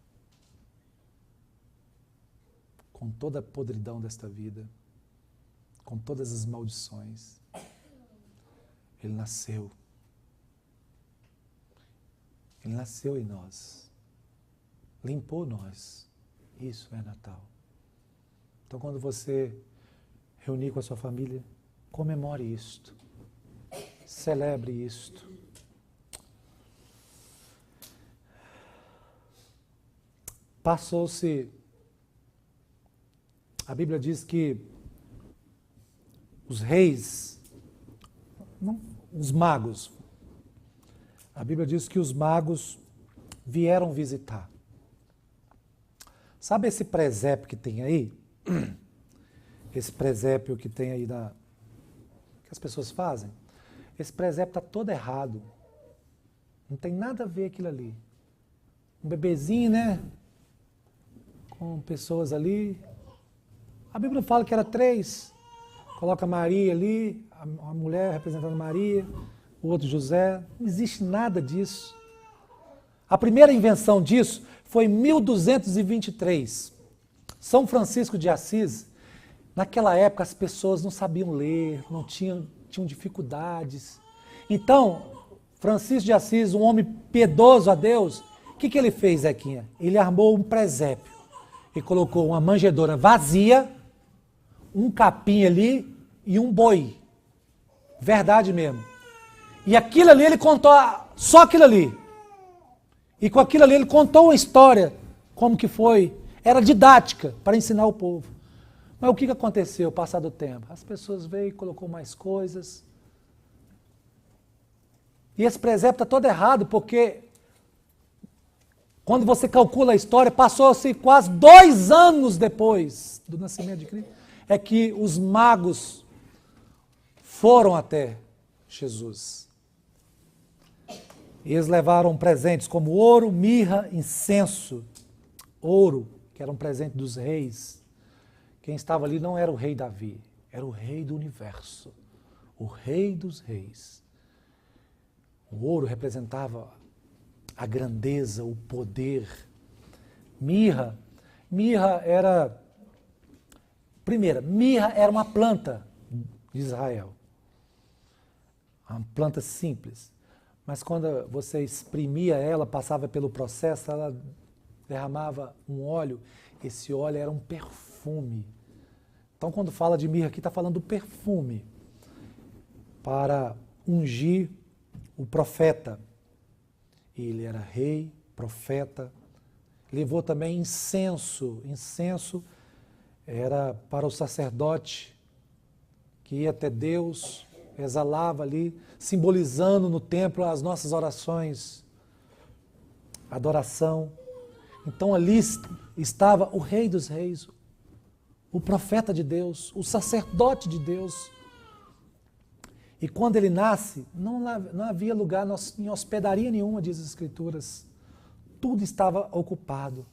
Com toda a podridão desta vida, com todas as maldições. Ele nasceu. Ele nasceu em nós. Limpou nós. Isso é Natal. Então, quando você reunir com a sua família, comemore isto. Celebre isto. Passou-se. A Bíblia diz que os reis, os magos, a Bíblia diz que os magos vieram visitar. Sabe esse presépio que tem aí? Esse presépio que tem aí que as pessoas fazem? Esse presépio está todo errado. Não tem nada a ver aquilo ali. Um bebezinho, né? Com pessoas ali. A Bíblia fala que era 3. Coloca Maria ali, a mulher representando Maria, o outro José. Não existe nada disso. A primeira invenção disso foi em 1223. São Francisco de Assis, naquela época as pessoas não sabiam ler, tinham dificuldades. Então, Francisco de Assis, um homem piedoso a Deus, o que ele fez, Zequinha? Ele armou um presépio e colocou uma manjedoura vazia, um capim ali e um boi. Verdade mesmo. E aquilo ali ele contou, só aquilo ali. E com aquilo ali ele contou uma história, como que foi. Era didática, para ensinar o povo. Mas o que aconteceu, passado o tempo? As pessoas veio e colocou mais coisas. E esse presépio está todo errado, porque quando você calcula a história, passou-se quase 2 anos depois do nascimento de Cristo, é que os magos foram até Jesus. E eles levaram presentes como ouro, mirra, incenso. Ouro, que era um presente dos reis. Quem estava ali não era o rei Davi, era o rei do universo, o rei dos reis. O ouro representava a grandeza, o poder. Mirra era... Primeira, mirra era uma planta de Israel. Uma planta simples. Mas quando você exprimia ela, passava pelo processo, ela derramava um óleo. Esse óleo era um perfume. Então, quando fala de mirra aqui, está falando do perfume para ungir o profeta. Ele era rei, profeta. Levou também incenso. Incenso era para o sacerdote que ia até Deus, exalava ali, simbolizando no templo as nossas orações, adoração. Então ali estava o Rei dos Reis, o profeta de Deus, o sacerdote de Deus. E quando ele nasce, não havia lugar em hospedaria nenhuma, diz as Escrituras. Tudo estava ocupado.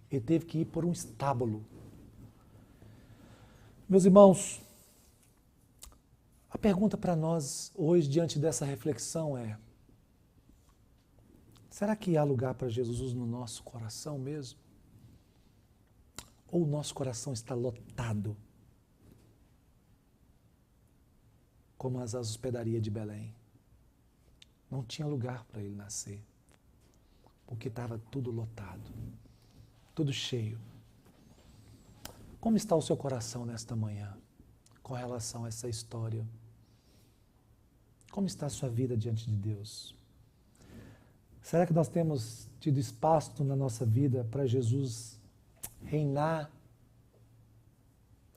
Ele teve que ir por um estábulo. Meus irmãos, a pergunta para nós hoje, diante dessa reflexão é: será que há lugar para Jesus no nosso coração mesmo? Ou o nosso coração está lotado, como as hospedarias de Belém? Não tinha lugar para ele nascer, porque estava tudo lotado, tudo cheio. Como está o seu coração nesta manhã? com relação a essa história. Como está a sua vida diante de Deus? Será que nós temos tido espaço na nossa vida para Jesus reinar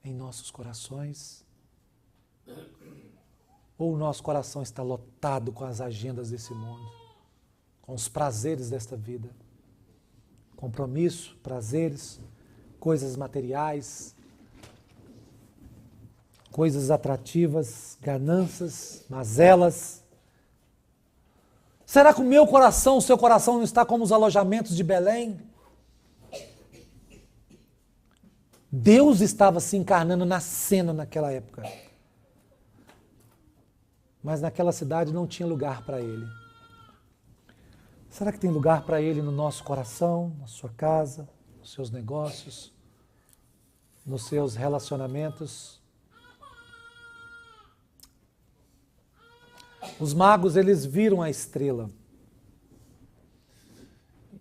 em nossos corações? Ou o nosso coração está lotado com as agendas desse mundo, com os prazeres desta vida? Compromisso, prazeres, coisas materiais, coisas atrativas, ganâncias, mazelas. Será que o meu coração, o seu coração não está como os alojamentos de Belém? Deus estava se encarnando na cena naquela época. Mas naquela cidade não tinha lugar para ele. Será que tem lugar para ele no nosso coração, na sua casa, nos seus negócios, nos seus relacionamentos? Os magos, eles viram a estrela.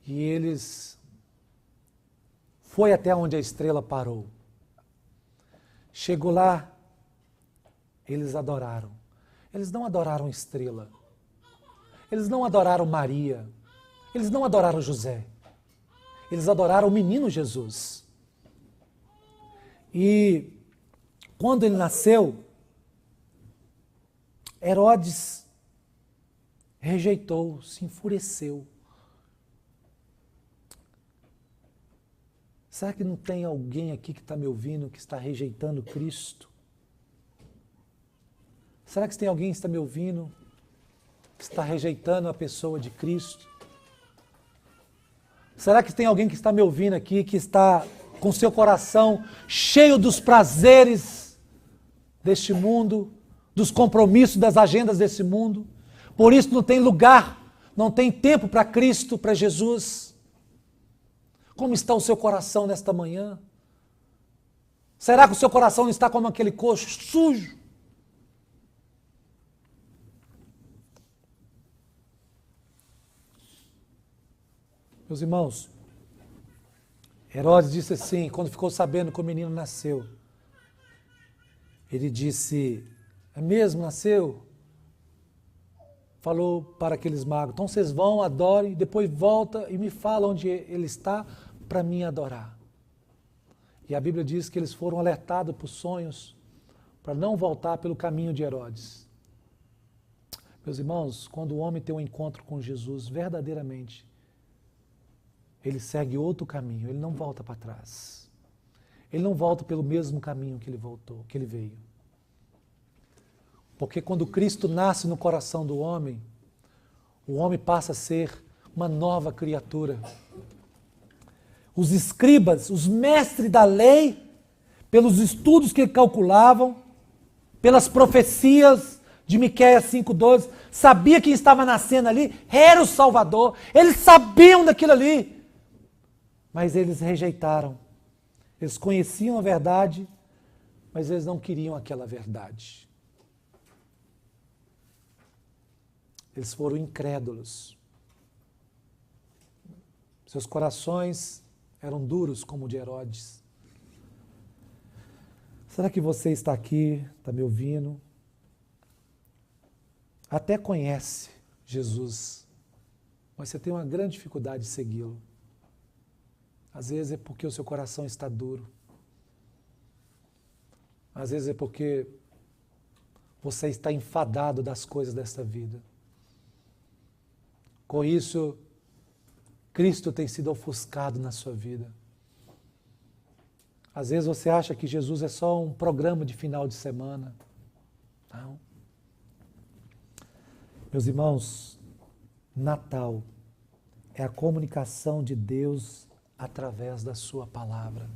E eles foi até onde a estrela parou. Chegou lá, eles adoraram. Eles não adoraram a estrela. Eles não adoraram Maria. Eles não adoraram José. Eles adoraram o menino Jesus. E quando ele nasceu, Herodes rejeitou, se enfureceu. Será que não tem alguém aqui que está me ouvindo que está rejeitando Cristo? Será que tem alguém que está me ouvindo que está rejeitando a pessoa de Cristo? Será que tem alguém que está me ouvindo aqui que está com seu coração cheio dos prazeres deste mundo, dos compromissos, das agendas desse mundo? Por isso não tem lugar, não tem tempo para Cristo, para Jesus. Como está o seu coração nesta manhã? Será que o seu coração não está como aquele coxo sujo? Meus irmãos, Herodes disse assim, quando ficou sabendo que o menino nasceu, ele disse, é mesmo, nasceu? Falou para aqueles magos, então vocês vão, adorem, depois volta e me fala onde ele está para mim adorar. E a Bíblia diz que eles foram alertados por sonhos para não voltar pelo caminho de Herodes. Meus irmãos, quando o homem tem um encontro com Jesus verdadeiramente, ele segue outro caminho, ele não volta para trás. Ele não volta pelo mesmo caminho que ele voltou, que ele veio. Porque quando Cristo nasce no coração do homem, o homem passa a ser uma nova criatura. Os escribas, os mestres da lei, pelos estudos que calculavam, pelas profecias de Miqueias 5,12, sabia quem estava nascendo ali era o Salvador. Eles sabiam daquilo ali. Mas eles rejeitaram. Eles conheciam a verdade, mas eles não queriam aquela verdade. Eles foram incrédulos. Seus corações eram duros como o de Herodes. Será que você está aqui, está me ouvindo? Até conhece Jesus, mas você tem uma grande dificuldade de segui-lo. Às vezes é porque o seu coração está duro. Às vezes é porque você está enfadado das coisas desta vida. Com isso, Cristo tem sido ofuscado na sua vida. Às vezes você acha que Jesus é só um programa de final de semana. Não. Meus irmãos, Natal é a comunicação de Deus através da sua palavra.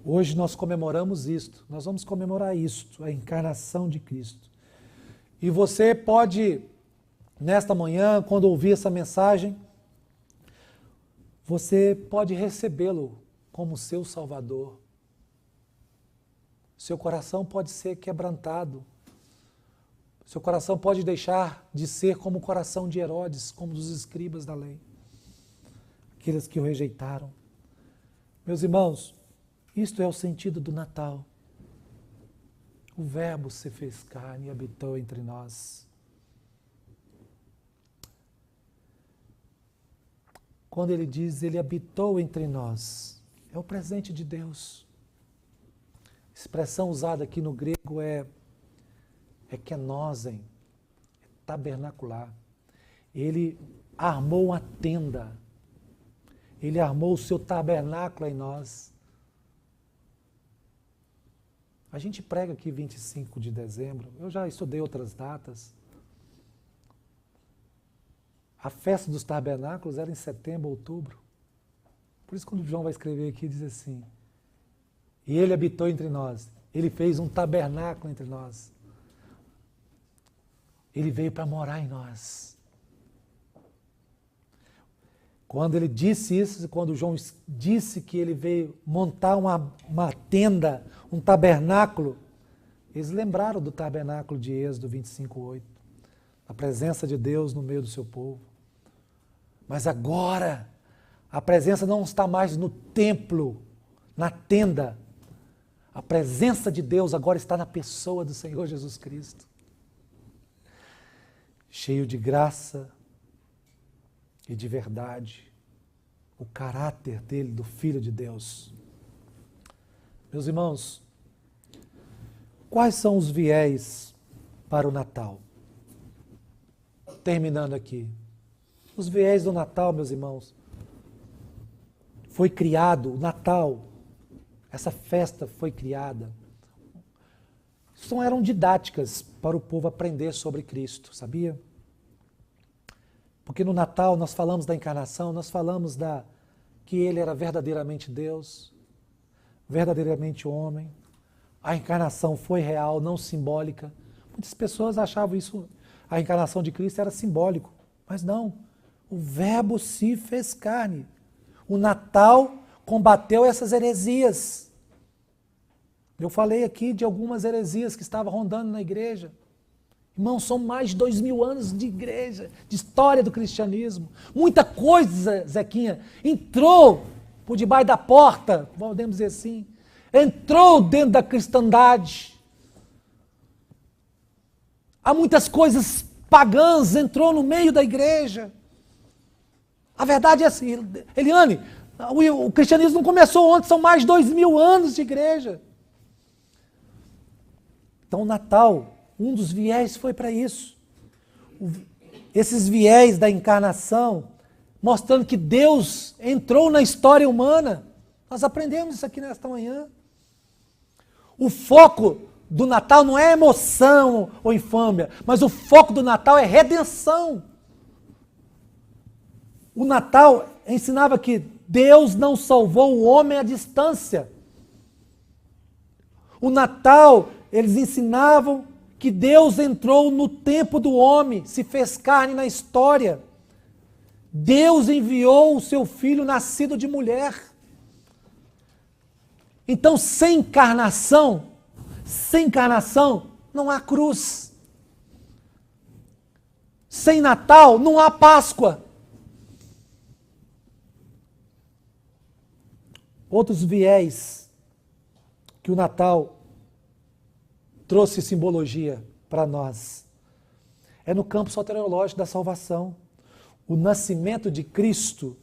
Hoje nós comemoramos isto, nós vamos comemorar isto, a encarnação de Cristo. E você pode, nesta manhã, quando ouvir essa mensagem, você pode recebê-lo como seu Salvador. Seu coração pode ser quebrantado. Seu coração pode deixar de ser como o coração de Herodes, como dos escribas da lei. Aqueles que o rejeitaram. Meus irmãos, isto é o sentido do Natal. O Verbo se fez carne e habitou entre nós. Quando ele diz, ele habitou entre nós, é o presente de Deus. A expressão usada aqui no grego é kenosen, é tabernacular. Ele armou uma tenda, ele armou o seu tabernáculo em nós. A gente prega aqui 25 de dezembro, eu já estudei outras datas. A festa dos tabernáculos era em setembro, outubro. Por isso quando João vai escrever aqui, diz assim, e ele habitou entre nós, ele fez um tabernáculo entre nós. Ele veio para morar em nós. Quando ele disse isso, quando João disse que ele veio montar uma tenda, um tabernáculo, eles lembraram do tabernáculo de Êxodo 25:8, a presença de Deus no meio do seu povo. Mas agora, a presença não está mais no templo, na tenda. A presença de Deus agora está na pessoa do Senhor Jesus Cristo. Cheio de graça e de verdade. O caráter dele, do Filho de Deus. Meus irmãos, quais são os viés para o Natal? Terminando aqui. Os viés do Natal, meus irmãos, foi criado, o Natal, essa festa foi criada. Eram didáticas para o povo aprender sobre Cristo, sabia? Porque no Natal nós falamos da encarnação, nós falamos que ele era verdadeiramente Deus, verdadeiramente homem. A encarnação foi real, não simbólica. Muitas pessoas achavam isso, a encarnação de Cristo era simbólico, mas não. O Verbo se fez carne. O Natal combateu essas heresias. Eu falei aqui de algumas heresias que estavam rondando na igreja. Irmãos, são mais de 2000 anos de igreja, de história do cristianismo. Muita coisa, Zequinha, entrou por debaixo da porta, podemos dizer assim. Entrou dentro da cristandade. Há muitas coisas pagãs, entrou no meio da igreja. A verdade é assim, Eliane, o cristianismo não começou ontem, são mais de 2000 anos de igreja. Então o Natal, um dos viés foi para isso. Esses viés da encarnação, mostrando que Deus entrou na história humana. Nós aprendemos isso aqui nesta manhã. O foco do Natal não é emoção ou infâmia, mas o foco do Natal é redenção. O Natal ensinava que Deus não salvou o homem à distância. O Natal, eles ensinavam que Deus entrou no tempo do homem, se fez carne na história. Deus enviou o seu filho nascido de mulher. Então, sem encarnação, não há cruz. Sem Natal, não há Páscoa. Outros viés que o Natal trouxe simbologia para nós é no campo soteriológico da salvação. O nascimento de Cristo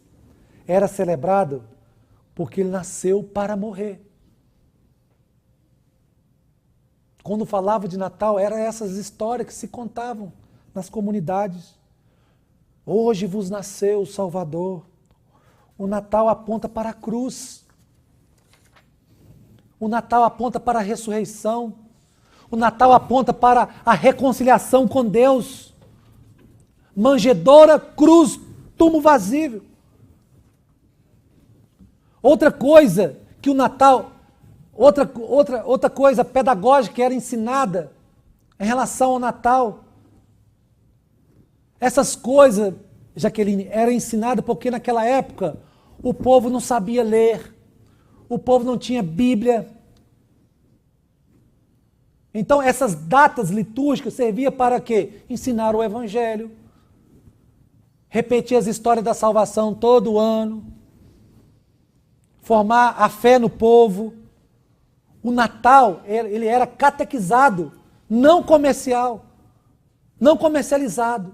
era celebrado porque ele nasceu para morrer. Quando falava de Natal, eram essas histórias que se contavam nas comunidades. Hoje vos nasceu o Salvador. O Natal aponta para a cruz. O Natal aponta para a ressurreição. O Natal aponta para a reconciliação com Deus. Manjedoura, cruz, túmulo vazio. Outra coisa que o Natal, outra coisa pedagógica que era ensinada em relação ao Natal. Essas coisas, Jaqueline, eram ensinadas porque naquela época o povo não sabia ler. O povo não tinha Bíblia. Então essas datas litúrgicas serviam para quê? Ensinar o Evangelho, repetir as histórias da salvação todo ano, formar a fé no povo. O Natal, ele era catequizado, não comercial, não comercializado.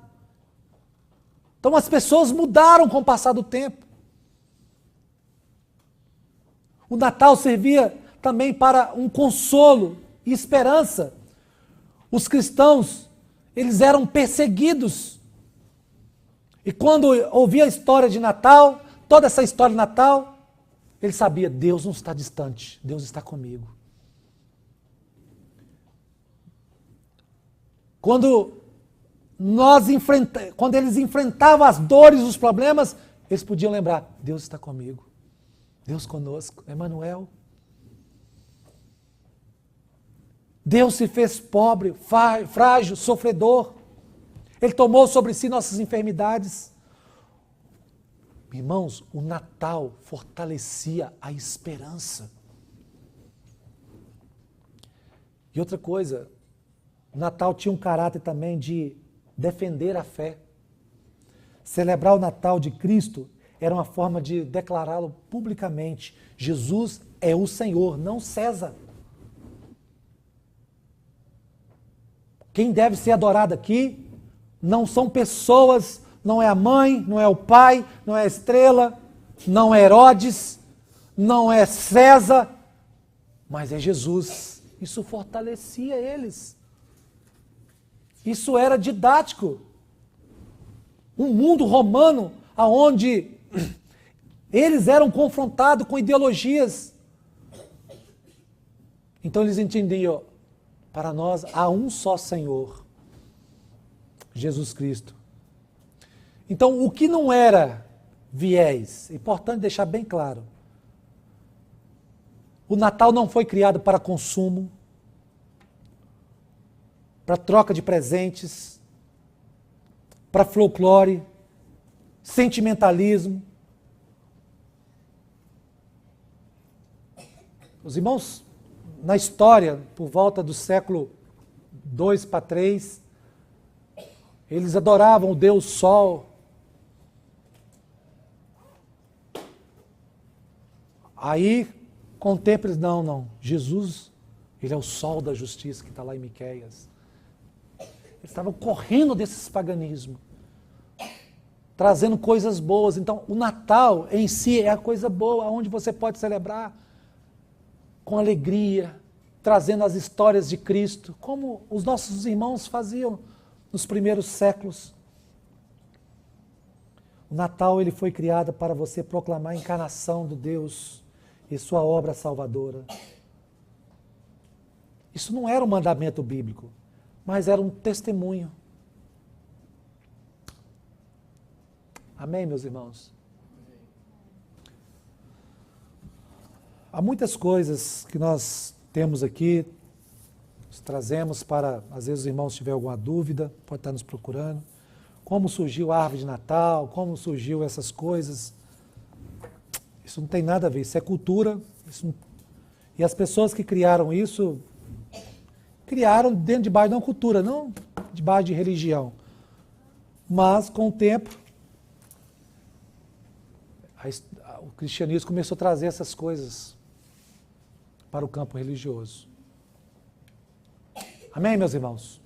Então as pessoas mudaram com o passar do tempo. O Natal servia também para um consolo e esperança. Os cristãos, eles eram perseguidos. E quando ouvia a história de Natal, toda essa história de Natal, ele sabia, Deus não está distante, Deus está comigo. Quando eles enfrentavam as dores, os problemas, eles podiam lembrar, Deus está comigo, Deus conosco, Emmanuel. Deus se fez pobre, frágil, sofredor. Ele tomou sobre si nossas enfermidades. Irmãos, o Natal fortalecia a esperança. E outra coisa, o Natal tinha um caráter também de defender a fé. Celebrar o Natal de Cristo era uma forma de declará-lo publicamente. Jesus é o Senhor, não César. Quem deve ser adorado aqui não são pessoas, não é a mãe, não é o pai, não é a estrela, não é Herodes, não é César, mas é Jesus. Isso fortalecia eles. Isso era didático. Um mundo romano onde eles eram confrontados com ideologias. Então eles entendiam, para nós há um só Senhor, Jesus Cristo. Então o que não era viés, é importante deixar bem claro, o Natal não foi criado para consumo, para troca de presentes, para folclore, sentimentalismo. Os irmãos, na história, por volta do século 2 para 3, eles adoravam o Deus Sol. Aí, com o tempo, eles, não, Jesus, ele é o sol da justiça que está lá em Miqueias. Eles estavam correndo desses paganismos, trazendo coisas boas. Então, o Natal em si é a coisa boa, onde você pode celebrar com alegria, trazendo as histórias de Cristo, como os nossos irmãos faziam nos primeiros séculos. O Natal ele foi criado para você proclamar a encarnação do Deus e sua obra salvadora. Isso não era um mandamento bíblico, mas era um testemunho. Amém, meus irmãos? Há muitas coisas que nós temos aqui, nós trazemos para, às vezes os irmãos tiverem alguma dúvida, pode estar nos procurando. Como surgiu a árvore de Natal, como surgiu essas coisas. Isso não tem nada a ver, isso é cultura. E as pessoas que criaram isso, criaram debaixo de uma cultura, não debaixo de religião. Mas, com o tempo, o cristianismo começou a trazer essas coisas para o campo religioso. Amém, meus irmãos?